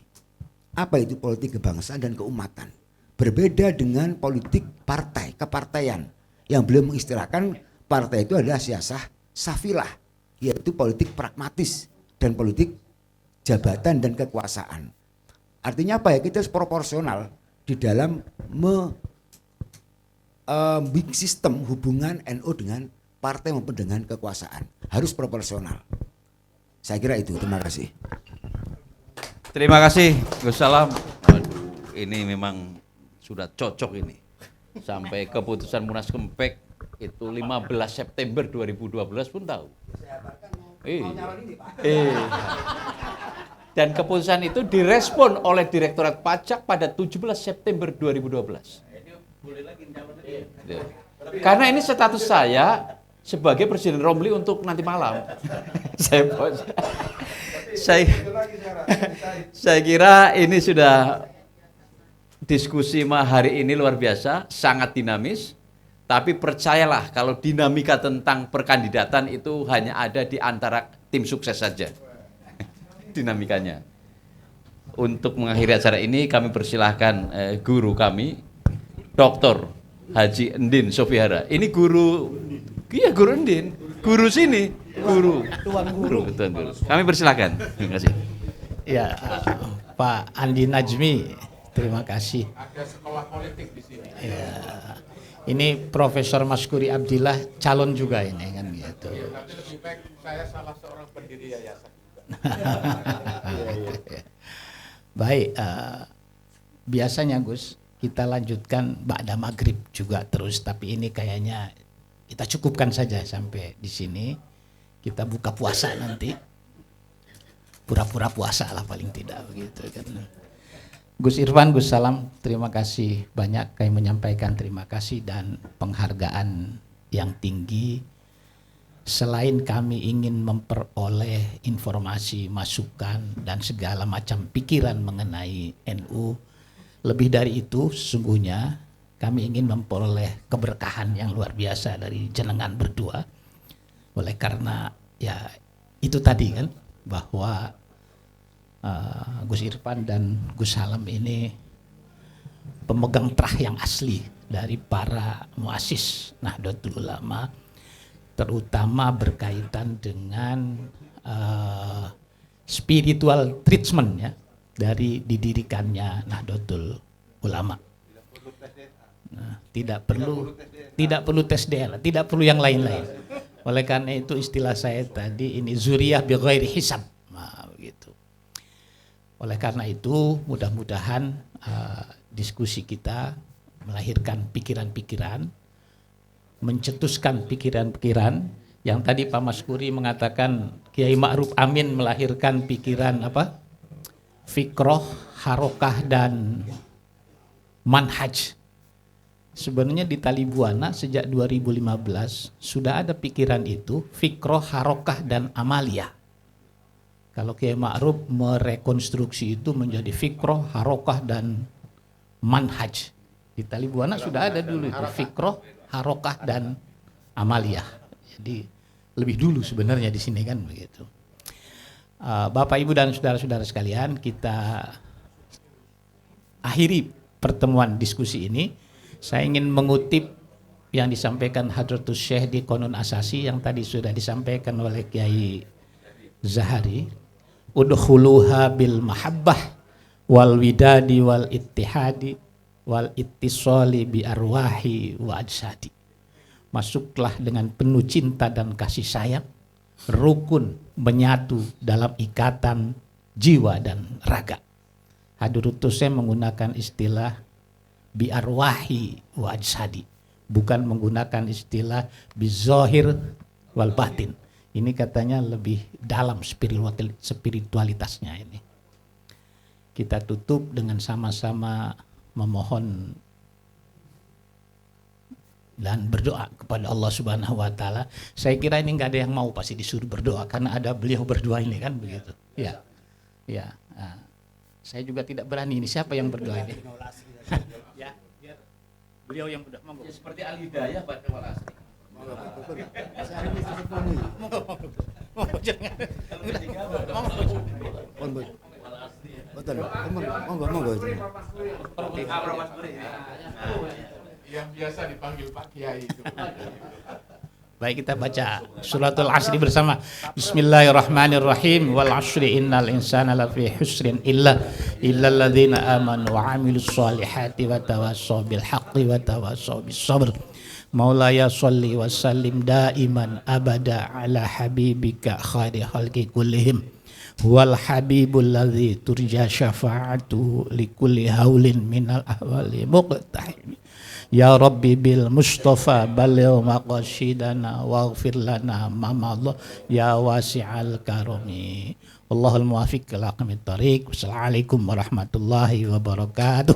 Apa itu politik kebangsaan dan keumatan? Berbeda dengan politik partai, kepartaian, yang beliau mengistilahkan partai itu adalah siasah safilah, yaitu politik pragmatis dan politik jabatan dan kekuasaan. Artinya apa ya? Kita harus proporsional di dalam big system hubungan NU dengan partai maupun dengan kekuasaan. Harus proporsional. Saya kira itu. Terima kasih. Terima kasih Gus Salam. Waduh, ini memang sudah cocok ini. Sampai keputusan Munas Kempek itu 15 September 2012 pun tahu. Dan keputusan itu direspon oleh Direktorat Pajak pada 17 September 2012. Karena ini status saya sebagai Presiden Romli untuk nanti malam. Saya kira ini sudah diskusi hari ini luar biasa, sangat dinamis. Tapi percayalah kalau dinamika tentang perkandidatan itu hanya ada di antara tim sukses saja. Dinamikanya. Untuk mengakhiri acara ini kami persilahkan guru kami, Dr. Haji Endin Sofihara. Ini guru, iya guru Endin, guru sini, guru. Tuan guru. Kami persilahkan. Terima kasih. Ya, Pak Andi Najmi, terima kasih. Ada sekolah politik di sini. Ya. Ini Profesor Maskuri Abdillah calon juga ini kan gitu. Ya, tapi lebih baik saya salah seorang pendiri yayasan juga. Baik, biasanya Gus kita lanjutkan ba'da maghrib juga terus, tapi ini kayaknya kita cukupkan saja sampai di sini. Kita buka puasa nanti, pura-pura puasa lah paling tidak begitu kan. Gus Irfan, Gus Salam, terima kasih banyak. Kami menyampaikan terima kasih dan penghargaan yang tinggi. Selain kami ingin memperoleh informasi, masukan, dan segala macam pikiran mengenai NU, lebih dari itu sesungguhnya kami ingin memperoleh keberkahan yang luar biasa dari jenengan berdua. Oleh karena ya itu tadi kan, bahwa Gus Irfan dan Gus Salam ini pemegang terah yang asli dari para muasis Nahdlatul Ulama, terutama berkaitan dengan spiritual treatment ya dari didirikannya Nahdlatul Ulama. Nah, tidak perlu tes DNA, tidak perlu yang lain-lain. Oleh karena itu istilah saya tadi ini zuriyah bi ghairi hisab. Nah, begitu. Oleh karena itu mudah-mudahan diskusi kita melahirkan pikiran-pikiran, mencetuskan pikiran-pikiran yang tadi Pak Maskuri mengatakan Kiai Ma'ruf Amin melahirkan pikiran apa? Fikroh, harokah dan manhaj. Sebenarnya di Talibuana sejak 2015 sudah ada pikiran itu, fikroh, harokah dan amaliyah. Kalau Kiai Ma'ruf merekonstruksi itu menjadi fikroh, harokah dan manhaj. Di Talibuana sudah ada dulu itu fikroh, harokah dan amaliyah. Jadi lebih dulu sebenarnya di sini kan begitu. Bapak Ibu dan saudara-saudara sekalian, kita akhiri pertemuan diskusi ini. Saya ingin mengutip yang disampaikan Hadratus Syekh di Qanun Asasi yang tadi sudah disampaikan oleh Kiai Zahari. Udkhuluha bil mahabbah wal widadi wal ittihadi wal ittisali bi arwahi wa ajsadi. Masuklah dengan penuh cinta dan kasih sayang, rukun, menyatu dalam ikatan jiwa dan raga. Hadratus Syekh menggunakan istilah bi arwahi wa ajsadi, bukan menggunakan istilah bi zahir wal batin. Ini katanya lebih dalam spiritualitasnya ini. kita tutup dengan sama-sama memohon dan berdoa kepada Allah Subhanahu wa taala. Saya kira ini nggak ada yang mau pasti disuruh berdoa karena ada beliau berdua ini kan begitu. Ya. Ya. Nah, saya juga tidak berani ini siapa yang berdoa ini. Ya, biar beliau yang berdoa. Monggo. Seperti Al Hidayah Pak Kewal Asri. Yang biasa dipanggil Pak Kiai itu. Baik, kita baca suratul Asri bersama. Bismillahirrahmanirrahim. Wal 'asri innal insana lafi husrin illal ladzina amanu wa 'amilus solihati wa tawassaw bil haqqi wa tawassaw bis sabr. Maulaya sholli wa sallim daiman abada ala habibika khairi khalqi kullihim wal habibul ladzi turja syafa'atu likulli haulin minal ahwali muqtahim. Ya Rabbi bil Mustafa baligh maqasidana waghfir lana ma madha ya wasi'al karami. Wallahul muwaffiq ila aqwamit thariq. Wassalamualaikum warahmatullahi wabarakatuh.